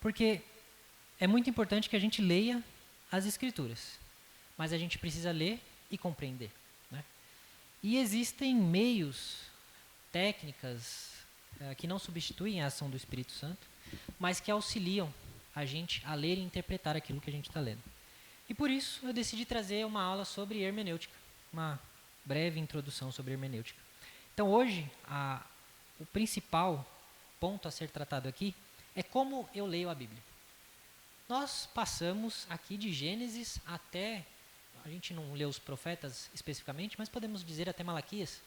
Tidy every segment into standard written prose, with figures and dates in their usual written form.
Porque é muito importante que a gente leia as Escrituras, mas a gente precisa ler e compreender, né? E existem meios, técnicas, que não substituem a ação do Espírito Santo, mas que auxiliam a gente a ler e interpretar aquilo que a gente está lendo. E por isso eu decidi trazer uma aula sobre hermenêutica, uma breve introdução sobre hermenêutica. Então hoje, o principal ponto a ser tratado aqui é como eu leio a Bíblia. Nós passamos aqui de Gênesis até, a gente não lê os profetas especificamente, mas podemos dizer até Malaquias,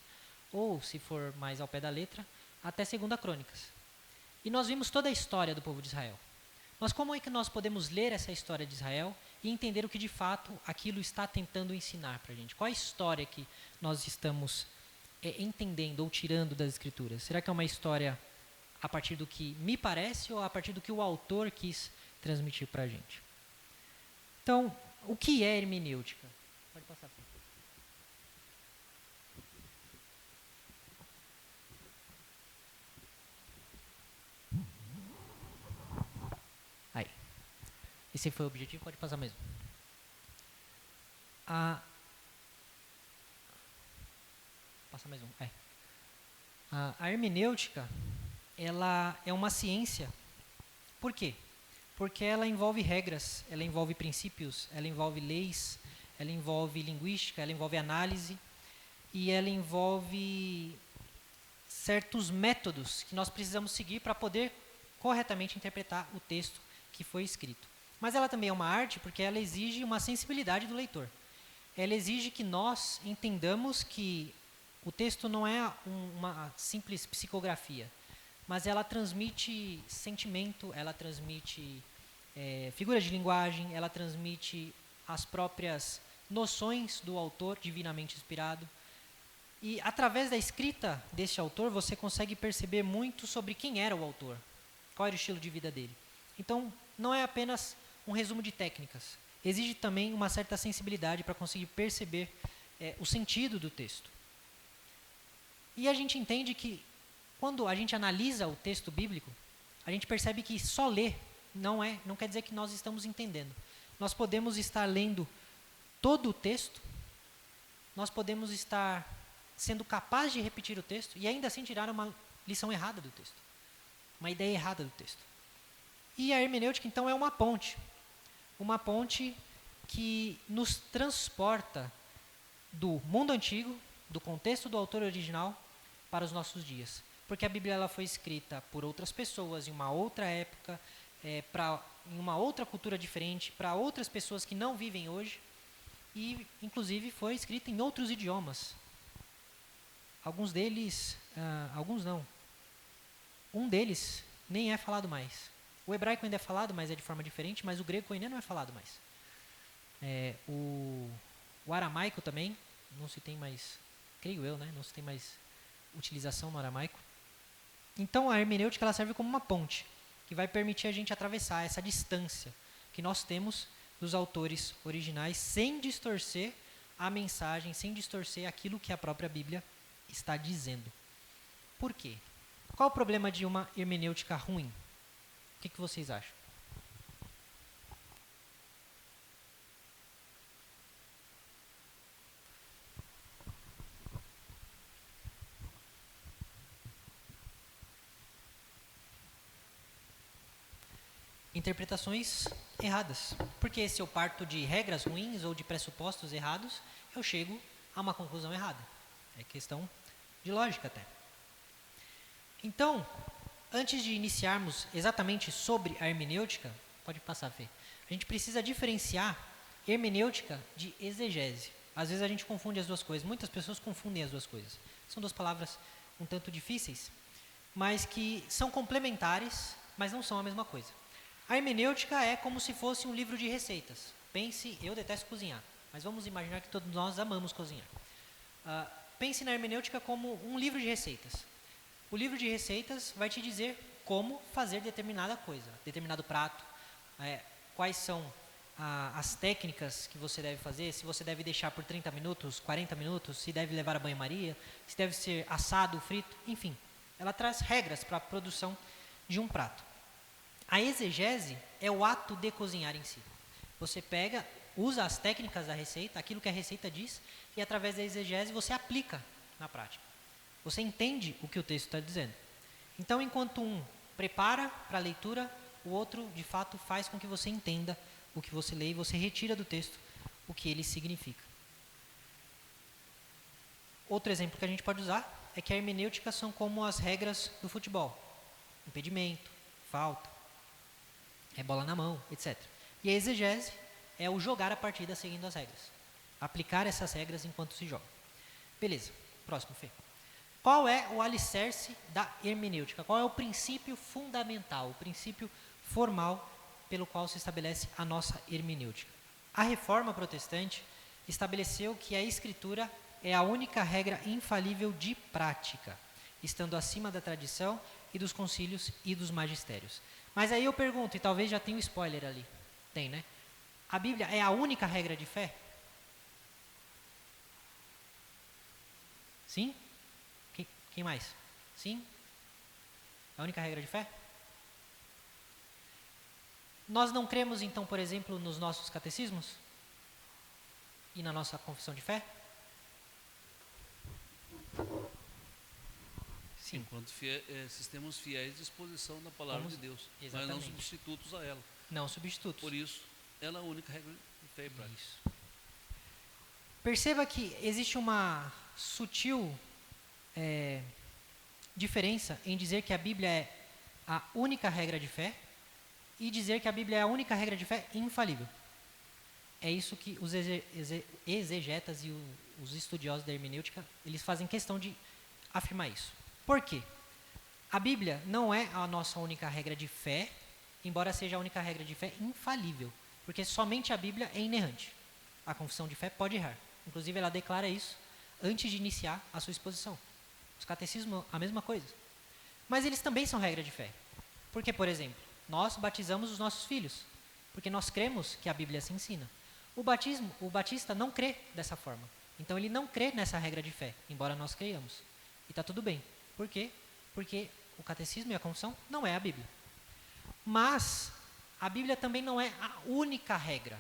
ou se for mais ao pé da letra, até 2 Crônicas. E nós vimos toda a história do povo de Israel. Mas como é que nós podemos ler essa história de Israel e entender o que de fato aquilo está tentando ensinar para a gente? Qual a história que nós estamos entendendo ou tirando das Escrituras? Será que é uma história a partir do que me parece ou a partir do que o autor quis transmitir para a gente? Então, o que é hermenêutica? Pode passar. Aí. Esse foi o objetivo, pode passar mesmo. Passa mais um. A hermenêutica, ela é uma ciência. Por quê? Porque ela envolve regras, ela envolve princípios, ela envolve leis, ela envolve linguística, ela envolve análise e ela envolve certos métodos que nós precisamos seguir para poder corretamente interpretar o texto que foi escrito. Mas ela também é uma arte porque ela exige uma sensibilidade do leitor. Ela exige que nós entendamos que o texto não é uma simples psicografia, mas ela transmite sentimento, ela transmite figuras de linguagem, ela transmite as próprias noções do autor divinamente inspirado. E através da escrita desse autor, você consegue perceber muito sobre quem era o autor, qual era o estilo de vida dele. Então, não é apenas um resumo de técnicas, exige também uma certa sensibilidade para conseguir perceber o sentido do texto. E a gente entende que, quando a gente analisa o texto bíblico, a gente percebe que só ler não quer dizer que nós estamos entendendo. Nós podemos estar lendo todo o texto, nós podemos estar sendo capaz de repetir o texto e ainda assim tirar uma lição errada do texto, uma ideia errada do texto. E a hermenêutica, então, é uma ponte que nos transporta do mundo antigo, do contexto do autor original, para os nossos dias. Porque a Bíblia ela foi escrita por outras pessoas, em uma outra época, em uma outra cultura diferente, para outras pessoas que não vivem hoje, e inclusive foi escrita em outros idiomas. Alguns deles, alguns não. Um deles nem é falado mais. O hebraico ainda é falado, mas é de forma diferente, mas o grego ainda não é falado mais. O aramaico também, não se tem mais, creio eu, né? Não se tem mais utilização no aramaico. Então a hermenêutica ela serve como uma ponte, que vai permitir a gente atravessar essa distância que nós temos dos autores originais, sem distorcer a mensagem, sem distorcer aquilo que a própria Bíblia está dizendo. Por quê? Qual o problema de uma hermenêutica ruim? O que vocês acham? Interpretações erradas. Porque se eu parto de regras ruins ou de pressupostos errados, eu chego a uma conclusão errada. É questão de lógica até. Então, antes de iniciarmos exatamente sobre a hermenêutica, pode passar, Fê, a gente precisa diferenciar hermenêutica de exegese. Às vezes a gente confunde as duas coisas, muitas pessoas confundem as duas coisas. São duas palavras um tanto difíceis, mas que são complementares, mas não são a mesma coisa. A hermenêutica é como se fosse um livro de receitas. Pense, eu detesto cozinhar, mas vamos imaginar que todos nós amamos cozinhar. Pense na hermenêutica como um livro de receitas. O livro de receitas vai te dizer como fazer determinada coisa, determinado prato, quais são as técnicas que você deve fazer, se você deve deixar por 30 minutos, 40 minutos, se deve levar a banho-maria, se deve ser assado, frito, enfim. Ela traz regras para a produção de um prato. A exegese é o ato de cozinhar em si. Você pega, usa as técnicas da receita, aquilo que a receita diz, e através da exegese você aplica na prática. Você entende o que o texto está dizendo. Então, enquanto um prepara para a leitura, o outro, de fato, faz com que você entenda o que você lê e você retira do texto o que ele significa. Outro exemplo que a gente pode usar é que a hermenêutica são como as regras do futebol. Impedimento, falta, bola na mão, etc. E a exegese é o jogar a partida seguindo as regras. Aplicar essas regras enquanto se joga. Beleza, próximo, Fê. Qual é o alicerce da hermenêutica? Qual é o princípio fundamental, o princípio formal pelo qual se estabelece a nossa hermenêutica? A Reforma Protestante estabeleceu que a Escritura é a única regra infalível de prática, estando acima da tradição e dos concílios e dos magistérios. Mas aí eu pergunto, e talvez já tenha um spoiler ali. Tem, né? A Bíblia é a única regra de fé? Sim? Quem mais? Sim? É a única regra de fé? Nós não cremos, então, por exemplo, nos nossos catecismos? E na nossa confissão de fé? Sim. Enquanto sistemas fiéis de exposição da palavra de Deus, exatamente. mas não substitutos a ela. Não substitutos. Por isso, ela é a única regra de fé e prática. Isso. Perceba que existe uma sutil diferença em dizer que a Bíblia é a única regra de fé e dizer que a Bíblia é a única regra de fé infalível. É isso que os exegetas e os estudiosos da hermenêutica, eles fazem questão de afirmar isso. Por quê? A Bíblia não é a nossa única regra de fé, embora seja a única regra de fé infalível, porque somente a Bíblia é inerrante. A confissão de fé pode errar. Inclusive, ela declara isso antes de iniciar a sua exposição. Os catecismos, a mesma coisa. Mas eles também são regra de fé. Porque, por exemplo, nós batizamos os nossos filhos, porque nós cremos que a Bíblia se ensina. O batista não crê dessa forma. Então, ele não crê nessa regra de fé, embora nós creiamos. E está tudo bem. Por quê? Porque o catecismo e a confissão não é a Bíblia. Mas a Bíblia também não é a única regra.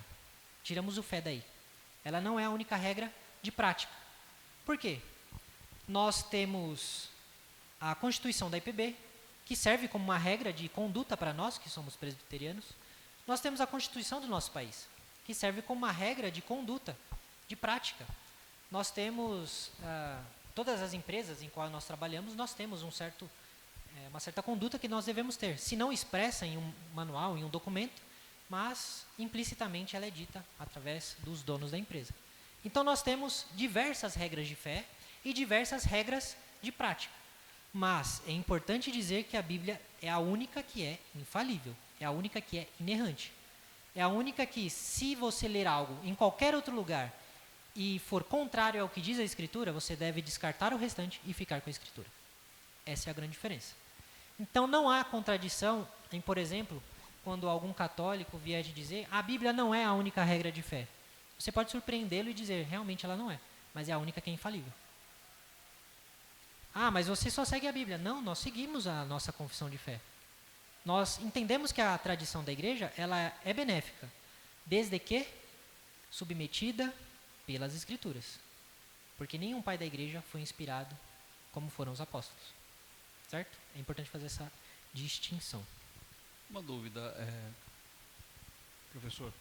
Tiramos o fé daí. Ela não é a única regra de prática. Por quê? Nós temos a Constituição da IPB, que serve como uma regra de conduta para nós, que somos presbiterianos. Nós temos a Constituição do nosso país, que serve como uma regra de conduta, de prática. Nós temos, todas as empresas em quais nós trabalhamos, nós temos uma certa conduta que nós devemos ter. Se não expressa em um manual, em um documento, mas implicitamente ela é dita através dos donos da empresa. Então nós temos diversas regras de fé e diversas regras de prática. Mas é importante dizer que a Bíblia é a única que é infalível, é a única que é inerrante. É a única que, se você ler algo em qualquer outro lugar e for contrário ao que diz a Escritura, você deve descartar o restante e ficar com a Escritura. Essa é a grande diferença. Então não há contradição em, por exemplo, quando algum católico vier de dizer a Bíblia não é a única regra de fé. Você pode surpreendê-lo e dizer, realmente ela não é, mas é a única que é infalível. Ah, mas você só segue a Bíblia. Não, nós seguimos a nossa confissão de fé. Nós entendemos que a tradição da igreja ela é benéfica, desde que submetida pelas Escrituras. Porque nenhum pai da igreja foi inspirado como foram os apóstolos. Certo? É importante fazer essa distinção. Uma dúvida, professor.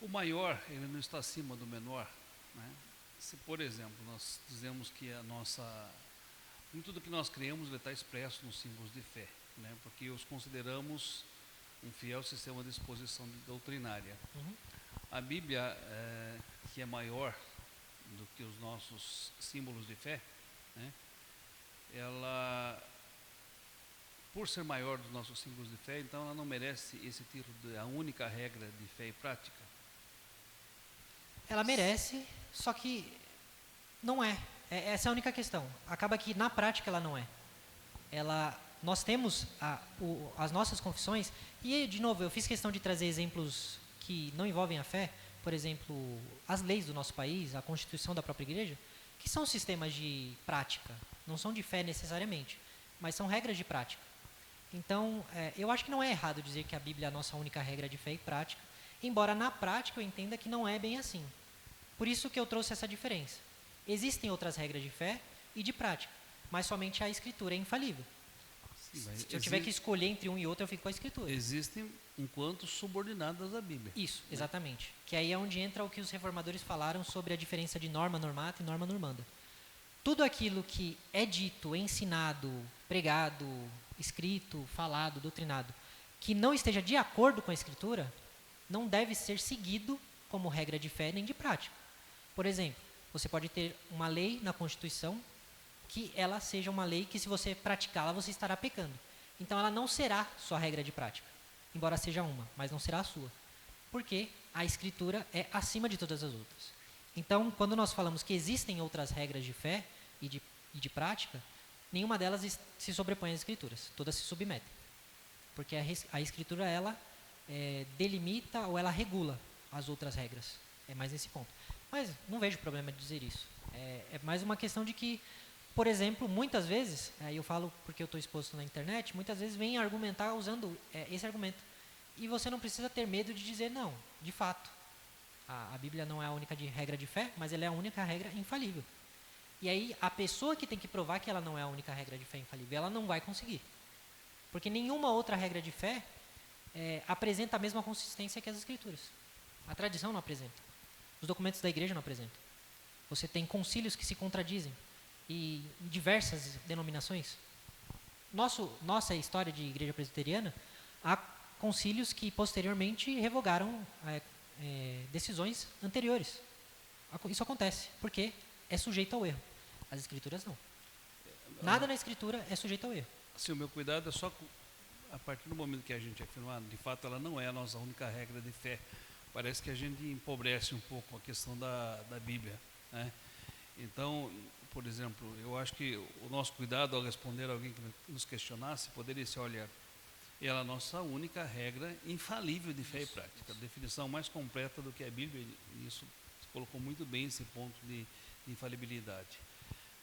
O maior, ele não está acima do menor, né? Se, por exemplo, nós dizemos que em tudo que nós criamos, ele está expresso nos símbolos de fé, né? Porque os consideramos um fiel sistema de exposição doutrinária. Uhum. A Bíblia, que é maior do que os nossos símbolos de fé, né? Ela, por ser maior dos nossos símbolos de fé, então ela não merece esse título de a única regra de fé e prática? Ela merece, só que não é. Essa é a única questão. Acaba que na prática ela não é. Nós temos as nossas confissões, e de novo, eu fiz questão de trazer exemplos que não envolvem a fé, por exemplo, as leis do nosso país, a Constituição da própria igreja, que são sistemas de prática, não são de fé necessariamente, mas são regras de prática. Então, eu acho que não é errado dizer que a Bíblia é a nossa única regra de fé e prática, embora na prática eu entenda que não é bem assim. Por isso que eu trouxe essa diferença. Existem outras regras de fé e de prática, mas somente a Escritura é infalível. Sim, mas Se eu tiver que escolher entre um e outro, eu fico com a Escritura. existem enquanto subordinadas à Bíblia. Isso, exatamente. Que aí é onde entra o que os reformadores falaram sobre a diferença de norma normata e norma normanda. Tudo aquilo que é dito, ensinado, pregado, escrito, falado, doutrinado, que não esteja de acordo com a Escritura, não deve ser seguido como regra de fé nem de prática. Por exemplo, você pode ter uma lei na Constituição que ela seja uma lei que, se você praticá-la, você estará pecando. Então, ela não será sua regra de prática, embora seja uma, mas não será a sua, porque a Escritura é acima de todas as outras. Então, quando nós falamos que existem outras regras de fé e de prática, nenhuma delas se sobrepõe às Escrituras, todas se submetem, porque a Escritura, ela delimita ou ela regula as outras regras, é mais nesse ponto. Mas não vejo problema de dizer isso, é mais uma questão de que, por exemplo, muitas vezes, eu falo porque eu estou exposto na internet, muitas vezes vem argumentar usando esse argumento, e você não precisa ter medo de dizer não, de fato. A Bíblia não é a única regra de fé, mas ela é a única regra infalível. E aí, a pessoa que tem que provar que ela não é a única regra de fé infalível, ela não vai conseguir. Porque nenhuma outra regra de fé apresenta a mesma consistência que as Escrituras. A tradição não apresenta. Os documentos da igreja não apresentam. Você tem concílios que se contradizem. E em diversas denominações. Nossa história de igreja presbiteriana, há concílios que posteriormente revogaram decisões anteriores. Isso acontece, porque é sujeito ao erro. As Escrituras não. Nada na Escritura é sujeito ao erro. Assim, o meu cuidado é só a partir do momento que a gente afirmar, de fato, ela não é a nossa única regra de fé. Parece que a gente empobrece um pouco a questão da Bíblia, né? Então, por exemplo, eu acho que o nosso cuidado ao responder a alguém que nos questionasse poderia ser, olha, ela é a nossa única regra infalível de fé e prática. A definição mais completa do que a Bíblia, e isso você colocou muito bem esse ponto de infalibilidade,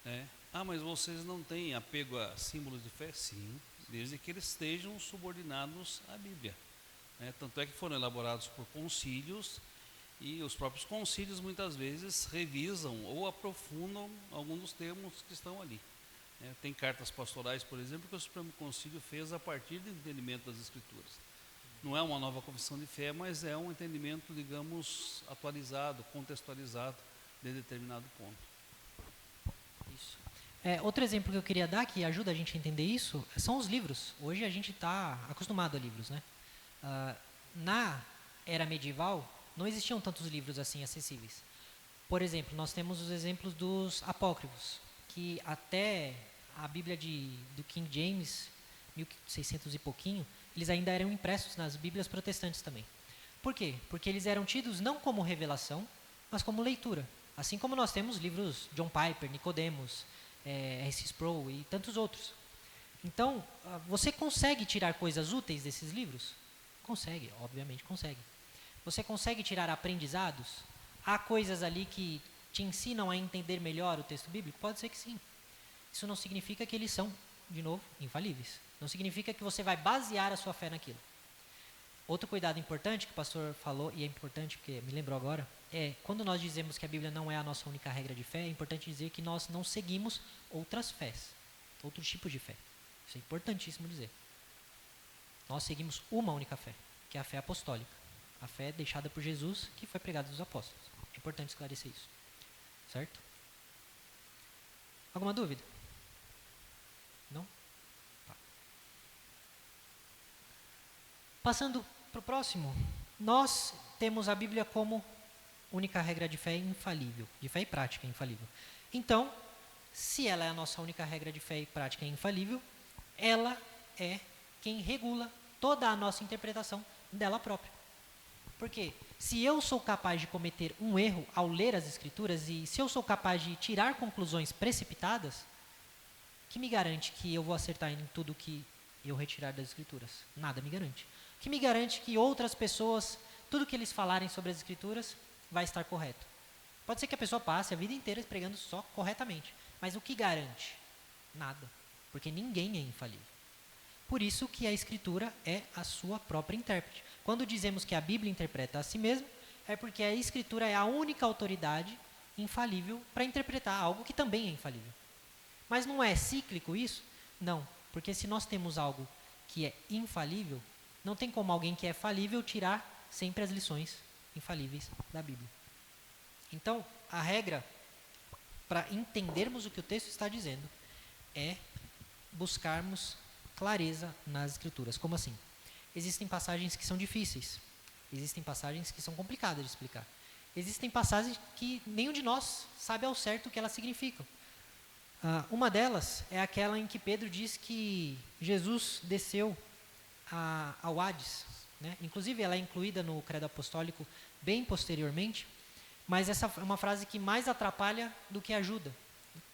né? Mas vocês não têm apego a símbolos de fé? Sim, desde que eles estejam subordinados à Bíblia, né? Tanto é que foram elaborados por concílios, e os próprios concílios muitas vezes revisam ou aprofundam alguns dos termos que estão ali. Tem cartas pastorais, por exemplo, que o Supremo Concílio fez a partir do entendimento das Escrituras. Não é uma nova confissão de fé, mas é um entendimento, digamos, atualizado, contextualizado de determinado ponto. Isso. Outro exemplo que eu queria dar, que ajuda a gente a entender isso, são os livros. Hoje a gente está acostumado a livros, né? Na era medieval, não existiam tantos livros assim acessíveis. Por exemplo, nós temos os exemplos dos apócrifos, que até a Bíblia do King James, 1600 e pouquinho, eles ainda eram impressos nas Bíblias protestantes também. Por quê? Porque eles eram tidos não como revelação, mas como leitura. Assim como nós temos livros John Piper, Nicodemos, R.C. Sproul e tantos outros. Então, você consegue tirar coisas úteis desses livros? Consegue, obviamente consegue. Você consegue tirar aprendizados? Há coisas ali que te ensinam a entender melhor o texto bíblico? Pode ser que sim. Isso não significa que eles são, de novo, infalíveis. Não significa que você vai basear a sua fé naquilo. Outro cuidado importante que o pastor falou, e é importante porque me lembrou agora, quando nós dizemos que a Bíblia não é a nossa única regra de fé, é importante dizer que nós não seguimos outras fés, outros tipos de fé. Isso é importantíssimo dizer. Nós seguimos uma única fé, que é a fé apostólica. A fé deixada por Jesus, que foi pregada dos apóstolos. É importante esclarecer isso. Certo? Alguma dúvida? Não? Tá. Passando para o próximo, nós temos a Bíblia como única regra de fé infalível, de fé e prática infalível. Então, se ela é a nossa única regra de fé e prática infalível, ela é quem regula toda a nossa interpretação dela própria. Porque se eu sou capaz de cometer um erro ao ler as Escrituras e se eu sou capaz de tirar conclusões precipitadas, que me garante que eu vou acertar em tudo que eu retirar das Escrituras? Nada me garante. O que me garante que outras pessoas, tudo que eles falarem sobre as Escrituras, vai estar correto? Pode ser que a pessoa passe a vida inteira pregando só corretamente, mas o que garante? Nada, porque ninguém é infalível. Por isso que a Escritura é a sua própria intérprete. Quando dizemos que a Bíblia interpreta a si mesma, é porque a Escritura é a única autoridade infalível para interpretar algo que também é infalível. Mas não é cíclico isso? Não, porque se nós temos algo que é infalível, não tem como alguém que é falível tirar sempre as lições infalíveis da Bíblia. Então, a regra para entendermos o que o texto está dizendo é buscarmos clareza nas Escrituras. Como assim? Existem passagens que são difíceis, existem passagens que são complicadas de explicar. Existem passagens que nenhum de nós sabe ao certo o que elas significam. Uma delas é aquela em que Pedro diz que Jesus desceu ao Hades, né? Inclusive ela é incluída no credo apostólico bem posteriormente, mas essa é uma frase que mais atrapalha do que ajuda.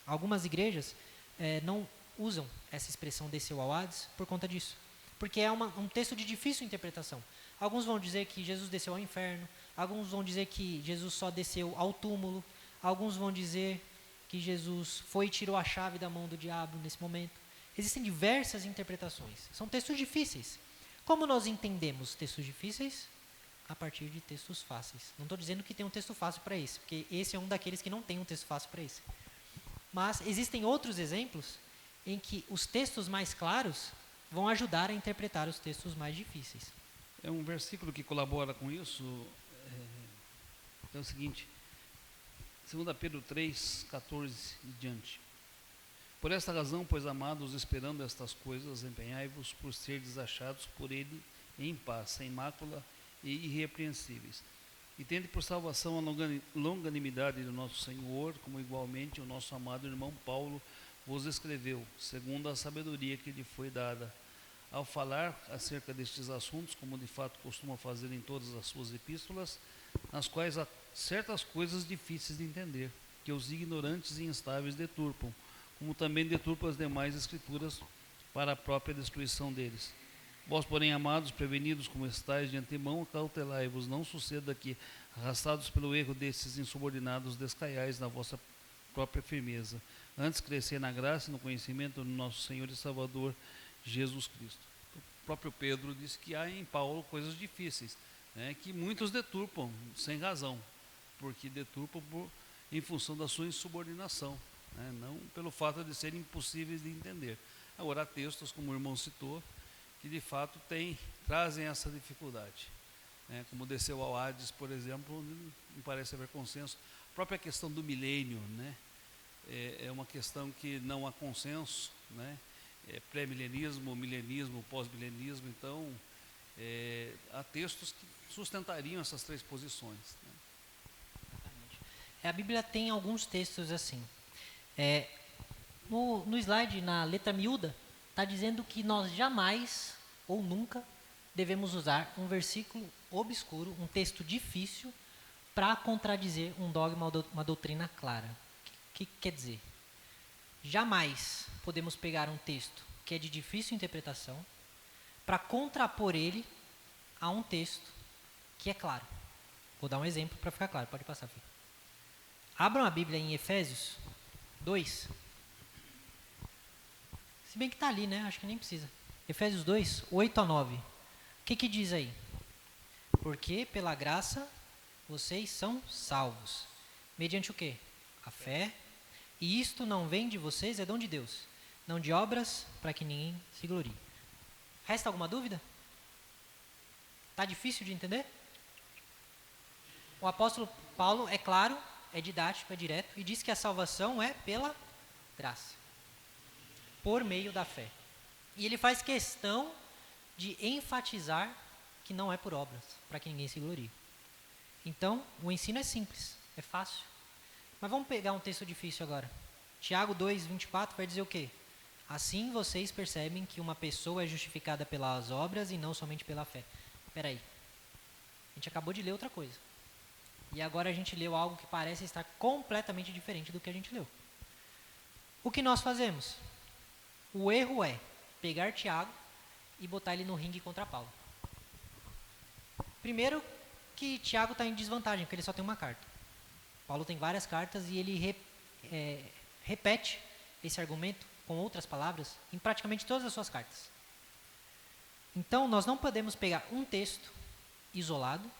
Algumas igrejas não usam essa expressão desceu ao Hades por conta disso, porque é um texto de difícil interpretação. Alguns vão dizer que Jesus desceu ao inferno, alguns vão dizer que Jesus só desceu ao túmulo, alguns vão dizer que Jesus foi e tirou a chave da mão do diabo nesse momento. Existem diversas interpretações, são textos difíceis. Como nós entendemos textos difíceis? A partir de textos fáceis. Não estou dizendo que tem um texto fácil para esse, porque esse é um daqueles que não tem um texto fácil para esse. Mas existem outros exemplos em que os textos mais claros vão ajudar a interpretar os textos mais difíceis. É um versículo que colabora com isso, é o seguinte, 2 Pedro 3, 14 e diante. Por esta razão, pois amados, esperando estas coisas, empenhai-vos por serdes achados por ele em paz, sem mácula e irrepreensíveis. E tende por salvação a longanimidade do nosso Senhor, como igualmente o nosso amado irmão Paulo vos escreveu, segundo a sabedoria que lhe foi dada, ao falar acerca destes assuntos, como de fato costuma fazer em todas as suas epístolas, nas quais há certas coisas difíceis de entender, que os ignorantes e instáveis deturpam, como também deturpam as demais escrituras para a própria destruição deles. Vós, porém, amados, prevenidos como estáis de antemão, cautelai-vos, não suceda que, arrastados pelo erro desses insubordinados, descaiais na vossa própria firmeza. Antes crescer na graça e no conhecimento do nosso Senhor e Salvador, Jesus Cristo. O próprio Pedro disse que há em Paulo coisas difíceis, né, que muitos deturpam sem razão, porque deturpam em função da sua insubordinação, né, não pelo fato de serem impossíveis de entender. Agora, há textos, como o irmão citou, que de fato trazem essa dificuldade, né, como desceu ao Hades, por exemplo, não parece haver consenso. A própria questão do milênio, né, é uma questão que não há consenso, né, pré-milenismo, milenismo, pós-milenismo. Então, há textos que sustentariam essas três posições, né? A Bíblia tem alguns textos assim. No slide, na letra miúda, está dizendo que nós jamais ou nunca devemos usar um versículo obscuro, um texto difícil, para contradizer um dogma ou uma doutrina clara. O que quer dizer? Jamais podemos pegar um texto que é de difícil interpretação para contrapor ele a um texto que é claro. Vou dar um exemplo para ficar claro, pode passar, filho. Abram a Bíblia em Efésios 2. Se bem que está ali, né? Acho que nem precisa. Efésios 2, 8 a 9. O que diz aí? Porque pela graça vocês são salvos. Mediante o quê? A fé. E isto não vem de vocês, é dom de Deus. Não de obras, para que ninguém se glorie. Resta alguma dúvida? Está difícil de entender? O apóstolo Paulo é claro, é didático, é direto, e diz que a salvação é pela graça, por meio da fé. E ele faz questão de enfatizar que não é por obras, para que ninguém se glorie. Então, o ensino é simples, é fácil. Mas vamos pegar um texto difícil agora. Tiago 2, 24 vai dizer o quê? Assim vocês percebem que uma pessoa é justificada pelas obras e não somente pela fé. Espera aí. A gente acabou de ler outra coisa. E agora a gente leu algo que parece estar completamente diferente do que a gente leu. O que nós fazemos? O erro é pegar Tiago e botar ele no ringue contra Paulo. Primeiro que Tiago está em desvantagem, porque ele só tem uma carta. Paulo tem várias cartas e ele repete esse argumento com outras palavras em praticamente todas as suas cartas. Então, nós não podemos pegar um texto isolado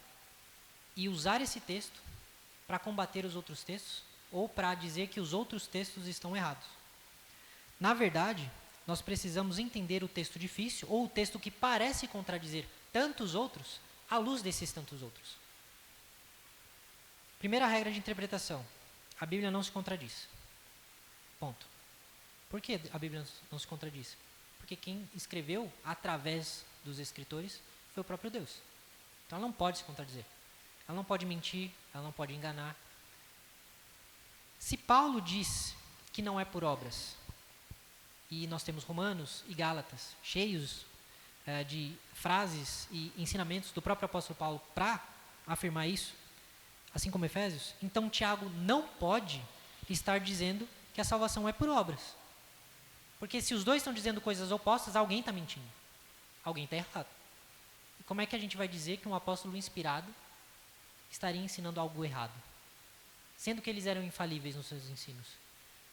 e usar esse texto para combater os outros textos ou para dizer que os outros textos estão errados. Na verdade, nós precisamos entender o texto difícil ou o texto que parece contradizer tantos outros à luz desses tantos outros. Primeira regra de interpretação: a Bíblia não se contradiz. Ponto. Por que a Bíblia não se contradiz? Porque quem escreveu através dos escritores foi o próprio Deus. Então ela não pode se contradizer. Ela não pode mentir, ela não pode enganar. Se Paulo diz que não é por obras, e nós temos Romanos e Gálatas cheios de frases e ensinamentos do próprio apóstolo Paulo para afirmar isso, assim como Efésios, então Tiago não pode estar dizendo que a salvação é por obras. Porque se os dois estão dizendo coisas opostas, alguém está mentindo. Alguém está errado. E como é que a gente vai dizer que um apóstolo inspirado estaria ensinando algo errado? Sendo que eles eram infalíveis nos seus ensinos.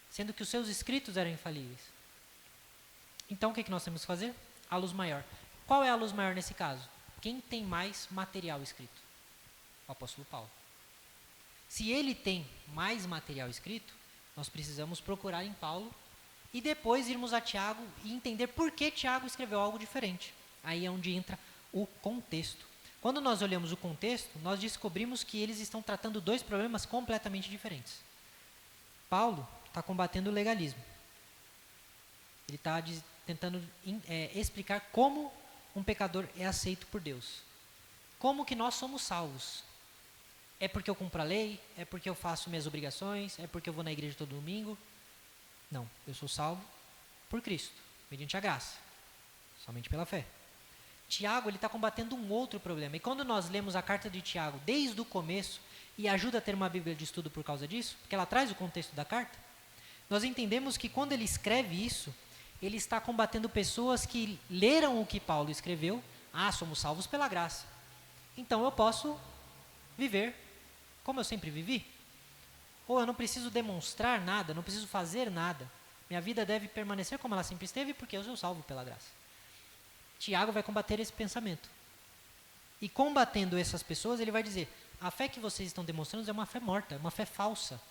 Sendo que os seus escritos eram infalíveis. Então o que nós temos que fazer? A luz maior. Qual é a luz maior nesse caso? Quem tem mais material escrito? O apóstolo Paulo. Se ele tem mais material escrito, nós precisamos procurar em Paulo e depois irmos a Tiago e entender por que Tiago escreveu algo diferente. Aí é onde entra o contexto. Quando nós olhamos o contexto, nós descobrimos que eles estão tratando dois problemas completamente diferentes. Paulo está combatendo o legalismo. Ele está tentando explicar como um pecador é aceito por Deus. Como que nós somos salvos? É porque eu cumpro a lei? É porque eu faço minhas obrigações? É porque eu vou na igreja todo domingo? Não, eu sou salvo por Cristo, mediante a graça, somente pela fé. Tiago, ele está combatendo um outro problema. E quando nós lemos a carta de Tiago desde o começo, e ajuda a ter uma Bíblia de estudo por causa disso, porque ela traz o contexto da carta, nós entendemos que quando ele escreve isso, ele está combatendo pessoas que leram o que Paulo escreveu. Ah, somos salvos pela graça. Então eu posso viver como eu sempre vivi? Ou eu não preciso demonstrar nada, não preciso fazer nada. Minha vida deve permanecer como ela sempre esteve, porque eu sou salvo pela graça. Tiago vai combater esse pensamento. E combatendo essas pessoas, ele vai dizer: a fé que vocês estão demonstrando é uma fé morta, é uma fé falsa.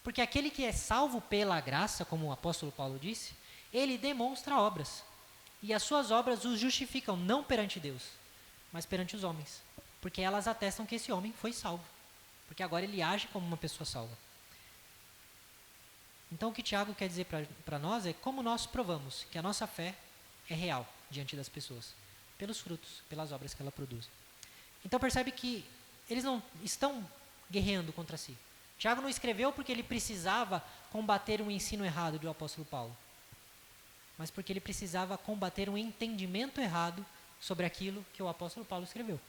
Porque aquele que é salvo pela graça, como o apóstolo Paulo disse, ele demonstra obras. E as suas obras os justificam, não perante Deus, mas perante os homens. Porque elas atestam que esse homem foi salvo. Porque agora ele age como uma pessoa salva. Então o que Tiago quer dizer para nós é como nós provamos que a nossa fé é real diante das pessoas. Pelos frutos, pelas obras que ela produz. Então percebe que eles não estão guerreando contra si. Tiago não escreveu porque ele precisava combater um ensino errado do apóstolo Paulo. Mas porque ele precisava combater um entendimento errado sobre aquilo que o apóstolo Paulo escreveu.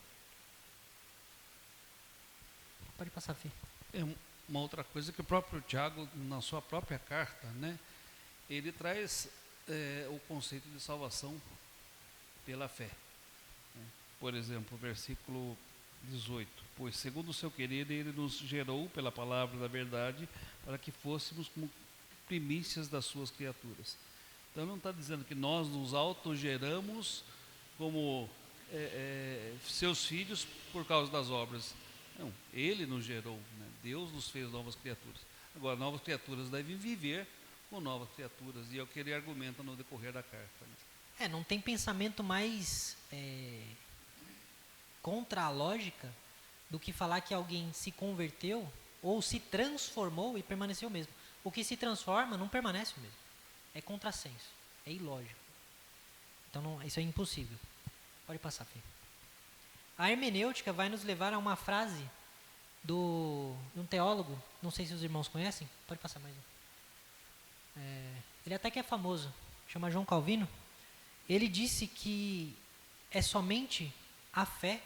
Pode passar, Fih. É uma outra coisa que o próprio Tiago, na sua própria carta, né, ele traz o conceito de salvação pela fé. Né? Por exemplo, o versículo 18. Pois, segundo o seu querer, ele nos gerou pela palavra da verdade para que fôssemos como primícias das suas criaturas. Então, não está dizendo que nós nos autogeramos como seus filhos por causa das obras. Não, ele nos gerou, né? Deus nos fez novas criaturas. Agora, novas criaturas devem viver com novas criaturas, e é o que ele argumenta no decorrer da carta. Né? Não tem pensamento mais contra a lógica do que falar que alguém se converteu ou se transformou e permaneceu o mesmo. O que se transforma não permanece o mesmo. É contrassenso, é ilógico. Então isso é impossível. Pode passar, Fê. A hermenêutica vai nos levar a uma frase de um teólogo, não sei se os irmãos conhecem, pode passar mais um. Ele até que é famoso, chama João Calvino. Ele disse que é somente a fé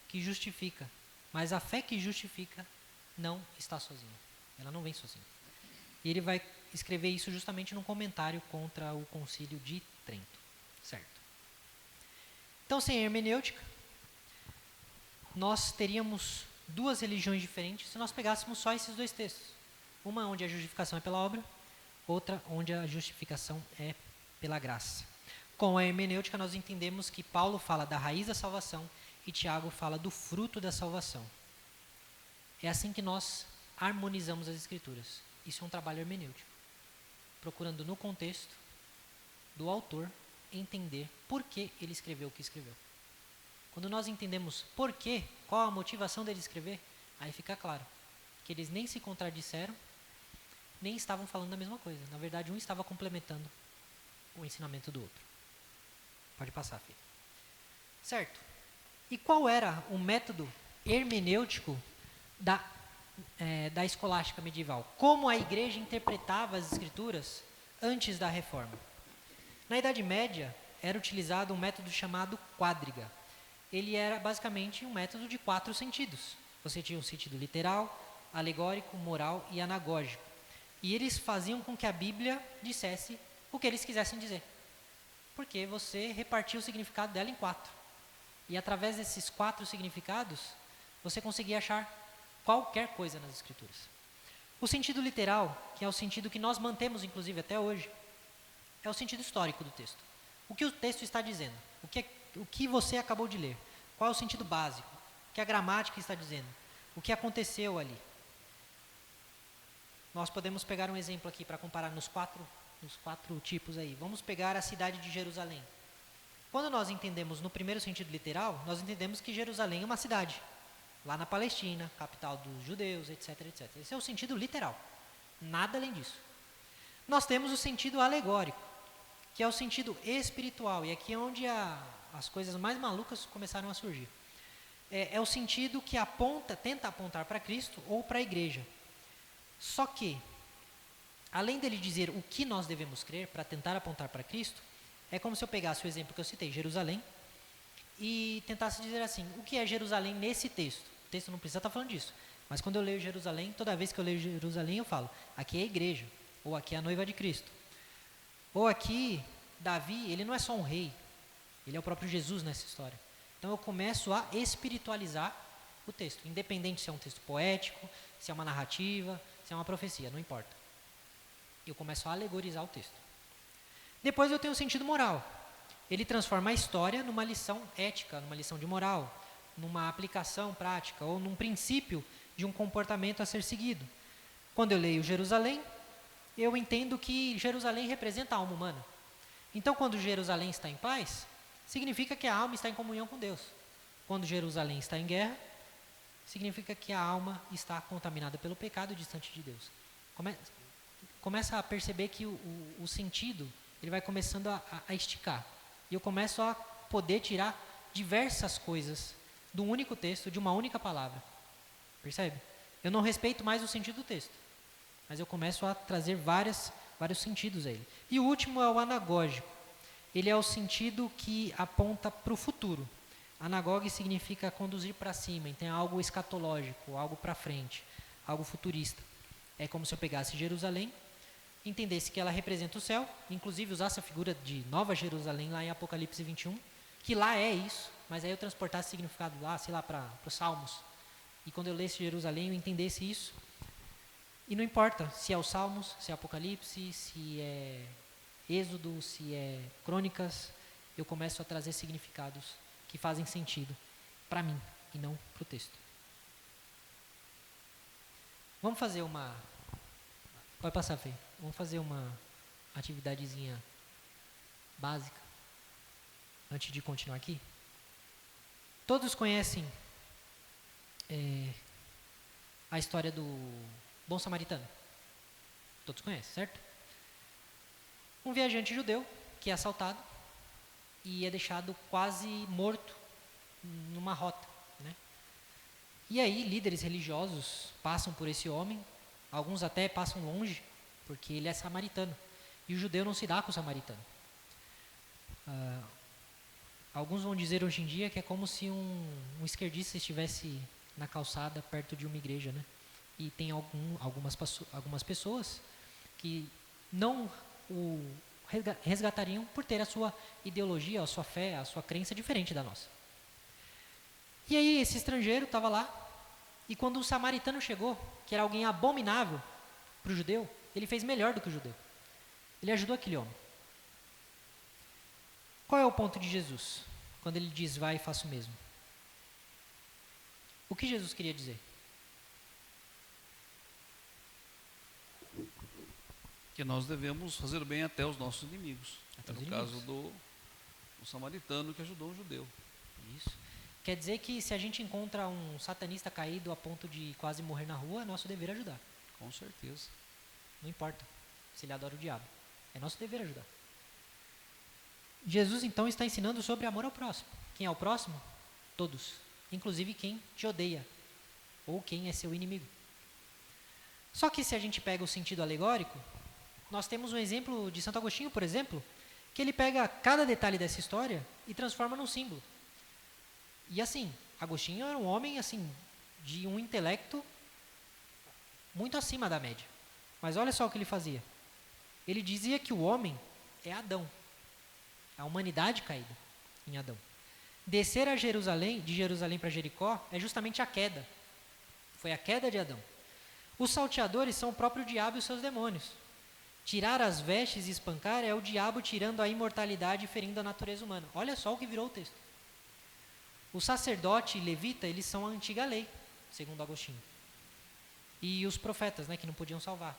que justifica, mas a fé que justifica não está sozinha, ela não vem sozinha. E ele vai escrever isso justamente num comentário contra o Concílio de Trento, certo? Então, sem hermenêutica, nós teríamos duas religiões diferentes se nós pegássemos só esses dois textos. Uma onde a justificação é pela obra, outra onde a justificação é pela graça. Com a hermenêutica, nós entendemos que Paulo fala da raiz da salvação e Tiago fala do fruto da salvação. É assim que nós harmonizamos as Escrituras. Isso é um trabalho hermenêutico, procurando no contexto do autor entender por que ele escreveu o que escreveu. Quando nós entendemos por quê, qual a motivação dele escrever, aí fica claro que eles nem se contradisseram, nem estavam falando a mesma coisa. Na verdade, um estava complementando o ensinamento do outro. Pode passar, filho. Certo. E qual era o método hermenêutico da escolástica medieval? Como a igreja interpretava as escrituras antes da reforma? Na Idade Média, era utilizado um método chamado quadriga. Ele era basicamente um método de 4 sentidos. Você tinha um sentido literal, alegórico, moral e anagógico. E eles faziam com que a Bíblia dissesse o que eles quisessem dizer. Porque você repartia o significado dela em 4. E através desses 4 significados, você conseguia achar qualquer coisa nas Escrituras. O sentido literal, que é o sentido que nós mantemos, inclusive, até hoje, é o sentido histórico do texto. O que o texto está dizendo? O que você acabou de ler? Qual é o sentido básico? O que a gramática está dizendo? O que aconteceu ali? Nós podemos pegar um exemplo aqui para comparar nos quatro tipos aí. Vamos pegar a cidade de Jerusalém. Quando nós entendemos no primeiro sentido literal, nós entendemos que Jerusalém é uma cidade, lá na Palestina, capital dos judeus, etc, etc. Esse é o sentido literal, nada além disso. Nós temos o sentido alegórico, que é o sentido espiritual, e aqui é onde as coisas mais malucas começaram a surgir. É o sentido que tenta apontar para Cristo ou para a igreja. Só que, além dele dizer o que nós devemos crer para tentar apontar para Cristo, é como se eu pegasse o exemplo que eu citei, Jerusalém, e tentasse dizer assim, o que é Jerusalém nesse texto? O texto não precisa estar falando disso, mas quando eu leio Jerusalém, toda vez que eu leio Jerusalém, eu falo, aqui é a igreja, ou aqui é a noiva de Cristo. Ou aqui, Davi, ele não é só um rei, ele é o próprio Jesus nessa história. Então eu começo a espiritualizar o texto, independente se é um texto poético, se é uma narrativa, se é uma profecia, não importa. Eu começo a alegorizar o texto. Depois eu tenho o sentido moral. Ele transforma a história numa lição ética, numa lição de moral, numa aplicação prática ou num princípio de um comportamento a ser seguido. Quando eu leio Jerusalém, eu entendo que Jerusalém representa a alma humana. Então, quando Jerusalém está em paz, significa que a alma está em comunhão com Deus. Quando Jerusalém está em guerra, significa que a alma está contaminada pelo pecado e distante de Deus. Começa a perceber que o sentido ele vai começando a esticar. E eu começo a poder tirar diversas coisas do único texto, de uma única palavra. Percebe? Eu não respeito mais o sentido do texto, mas eu começo a trazer vários sentidos a ele. E o último é o anagógico. Ele é o sentido que aponta para o futuro. Anagogue significa conduzir para cima, então é algo escatológico, algo para frente, algo futurista. É como se eu pegasse Jerusalém, entendesse que ela representa o céu, inclusive usasse a figura de Nova Jerusalém lá em Apocalipse 21, que lá é isso, mas aí eu transportasse significado lá, sei lá, para os Salmos. E quando eu lesse Jerusalém, eu entendesse isso. E não importa se é os Salmos, se é Apocalipse, se é Êxodo, se é Crônicas, eu começo a trazer significados que fazem sentido para mim e não para o texto. Vamos fazer uma... Pode passar, Fê. Vamos fazer uma atividadezinha básica antes de continuar aqui. Todos conhecem a história do Bom Samaritano? Todos conhecem, certo? Um viajante judeu que é assaltado e é deixado quase morto numa rota, né? E aí líderes religiosos passam por esse homem, alguns até passam longe, porque ele é samaritano, e o judeu não se dá com o samaritano. Alguns vão dizer hoje em dia que é como se um esquerdista estivesse na calçada perto de uma igreja, né? E tem algumas pessoas que não o resgatariam por ter a sua ideologia, a sua fé, a sua crença diferente da nossa. E aí esse estrangeiro estava lá, e quando o samaritano chegou, que era alguém abominável para o judeu, ele fez melhor do que o judeu. Ele ajudou aquele homem. Qual é o ponto de Jesus? Quando ele diz, vai e faça o mesmo. O que Jesus queria dizer? Que nós devemos fazer o bem até os nossos inimigos. Até É os no inimigos. caso do samaritano que ajudou um judeu. Isso. Quer dizer que se a gente encontra um satanista caído a ponto de quase morrer na rua, é nosso dever ajudar. Com certeza. Não importa se ele adora o diabo. É nosso dever ajudar. Jesus, então, está ensinando sobre amor ao próximo. Quem é o próximo? Todos. Inclusive quem te odeia. Ou quem é seu inimigo. Só que se a gente pega o sentido alegórico, nós temos um exemplo de Santo Agostinho, por exemplo, que ele pega cada detalhe dessa história e transforma num símbolo. E assim, Agostinho era um homem assim de um intelecto muito acima da média. Mas olha só o que ele fazia. Ele dizia que o homem é Adão. A humanidade caída em Adão. Descer a Jerusalém, de Jerusalém para Jericó, é justamente a queda. Foi a queda de Adão. Os salteadores são o próprio diabo e os seus demônios. Tirar as vestes e espancar é o diabo tirando a imortalidade e ferindo a natureza humana. Olha só o que virou o texto. O sacerdote e levita, eles são a antiga lei, segundo Agostinho. E os profetas, né, que não podiam salvar.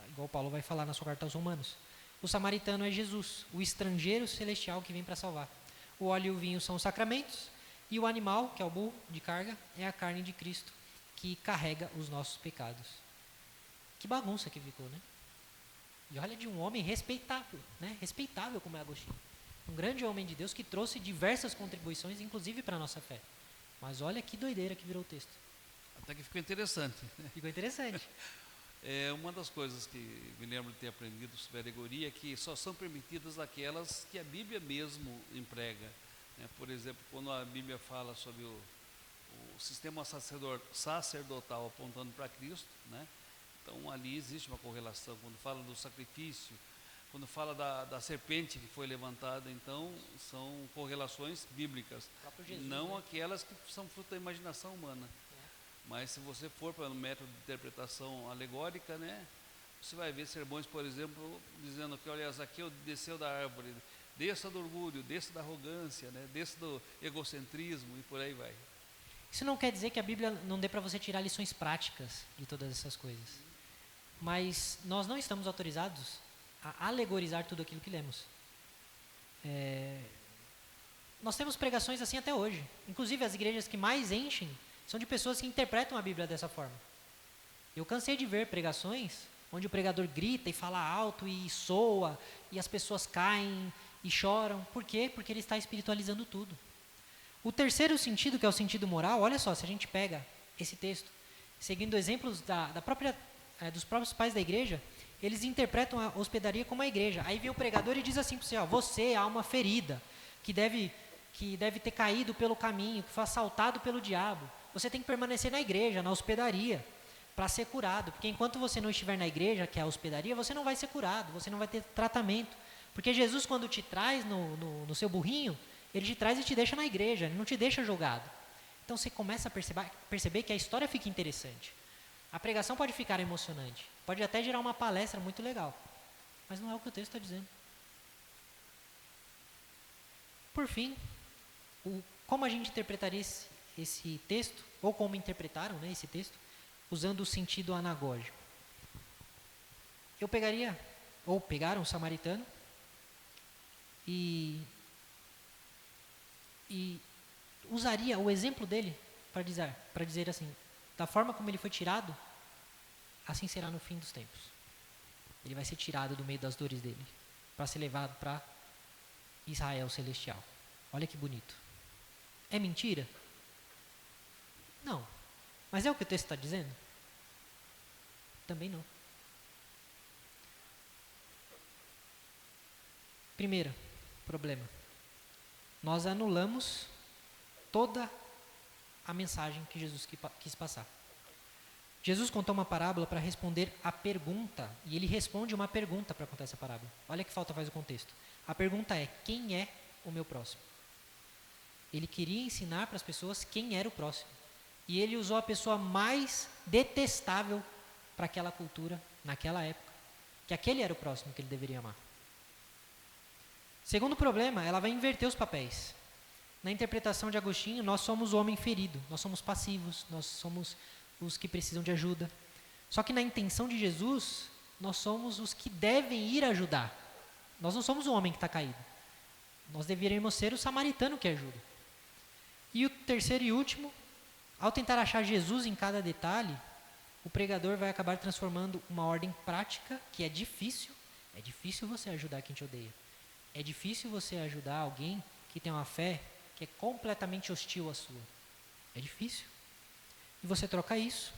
Igual Paulo vai falar na sua carta aos Romanos. O samaritano é Jesus, o estrangeiro celestial que vem para salvar. O óleo e o vinho são os sacramentos. E o animal, que é o burro de carga, é a carne de Cristo, que carrega os nossos pecados. Que bagunça que ficou, né? E olha, de um homem respeitável, né? Respeitável como é Agostinho. Um grande homem de Deus que trouxe diversas contribuições, inclusive para a nossa fé. Mas olha que doideira que virou o texto. Até que ficou interessante. Ficou interessante. Uma das coisas que me lembro de ter aprendido sobre a alegoria é que só são permitidas aquelas que a Bíblia mesmo emprega. Por exemplo, quando a Bíblia fala sobre o sistema sacerdotal apontando para Cristo, né? Então ali existe uma correlação. Quando fala do sacrifício, quando fala da serpente que foi levantada, então são correlações bíblicas, Jesus, não né? aquelas que são fruto da imaginação humana. Mas se você for para o método de interpretação alegórica, né, você vai ver sermões, por exemplo, dizendo que, olha, Zaqueu desceu da árvore, desça do orgulho, desça da arrogância, né, desça do egocentrismo e por aí vai. Isso não quer dizer que a Bíblia não dê para você tirar lições práticas de todas essas coisas. Mas nós não estamos autorizados a alegorizar tudo aquilo que lemos. Nós temos pregações assim até hoje. Inclusive, as igrejas que mais enchem são de pessoas que interpretam a Bíblia dessa forma. Eu cansei de ver pregações onde o pregador grita e fala alto e soa, e as pessoas caem e choram. Por quê? Porque ele está espiritualizando tudo. O terceiro sentido, que é o sentido moral, olha só, se a gente pega esse texto, seguindo exemplos dos próprios pais da igreja, eles interpretam a hospedaria como a igreja. Aí vem o pregador e diz assim para você, você, alma ferida, que deve ter caído pelo caminho, que foi assaltado pelo diabo, você tem que permanecer na igreja, na hospedaria, para ser curado. Porque enquanto você não estiver na igreja, que é a hospedaria, você não vai ser curado, você não vai ter tratamento. Porque Jesus, quando te traz no seu burrinho, ele te traz e te deixa na igreja, ele não te deixa jogado. Então você começa a perceber que a história fica interessante. A pregação pode ficar emocionante, pode até gerar uma palestra muito legal, mas não é o que o texto está dizendo. Por fim, como a gente interpretaria esse texto, ou como interpretaram, né, esse texto, usando o sentido anagógico? Pegaram o samaritano e usaria o exemplo dele para dizer assim, da forma como ele foi tirado, assim será no fim dos tempos. Ele vai ser tirado do meio das dores dele, para ser levado para Israel celestial. Olha que bonito. É mentira? Não. Mas é o que o texto está dizendo? Também não. Primeiro problema. Nós anulamos toda a mensagem que Jesus quis passar. Jesus contou uma parábola para responder a pergunta, e ele responde uma pergunta para contar essa parábola. Olha que falta faz o contexto. A pergunta é, quem é o meu próximo? Ele queria ensinar para as pessoas quem era o próximo. E ele usou a pessoa mais detestável para aquela cultura, naquela época. Que aquele era o próximo que ele deveria amar. Segundo problema, ela vai inverter os papéis. Na interpretação de Agostinho, nós somos o homem ferido, nós somos passivos, nós somos os que precisam de ajuda. Só que na intenção de Jesus, nós somos os que devem ir ajudar. Nós não somos o homem que está caído. Nós deveríamos ser o samaritano que ajuda. E o terceiro e último, ao tentar achar Jesus em cada detalhe, o pregador vai acabar transformando uma ordem prática, que é difícil você ajudar quem te odeia. É difícil você ajudar alguém que tem uma fé que é completamente hostil à sua. É difícil. E você troca isso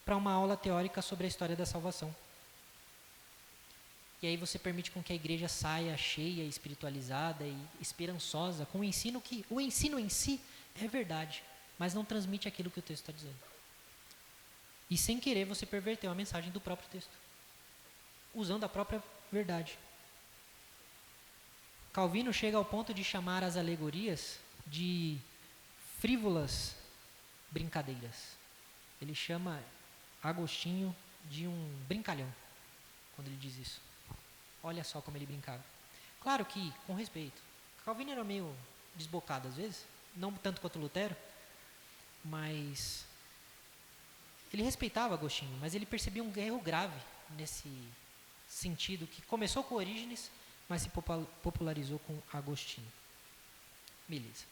para uma aula teórica sobre a história da salvação. E aí você permite com que a igreja saia cheia, espiritualizada e esperançosa, com o ensino que, o ensino em si é verdade, mas não transmite aquilo que o texto está dizendo. E sem querer você perverteu a mensagem do próprio texto, usando a própria verdade. Calvino chega ao ponto de chamar as alegorias de frívolas brincadeiras. Ele chama Agostinho de um brincalhão, quando ele diz isso. Olha só como ele brincava. Claro que, com respeito, Calvino era meio desbocado às vezes, não tanto quanto Lutero, mas ele respeitava Agostinho, mas ele percebia um erro grave nesse sentido, que começou com Orígenes, mas se popularizou com Agostinho. Beleza.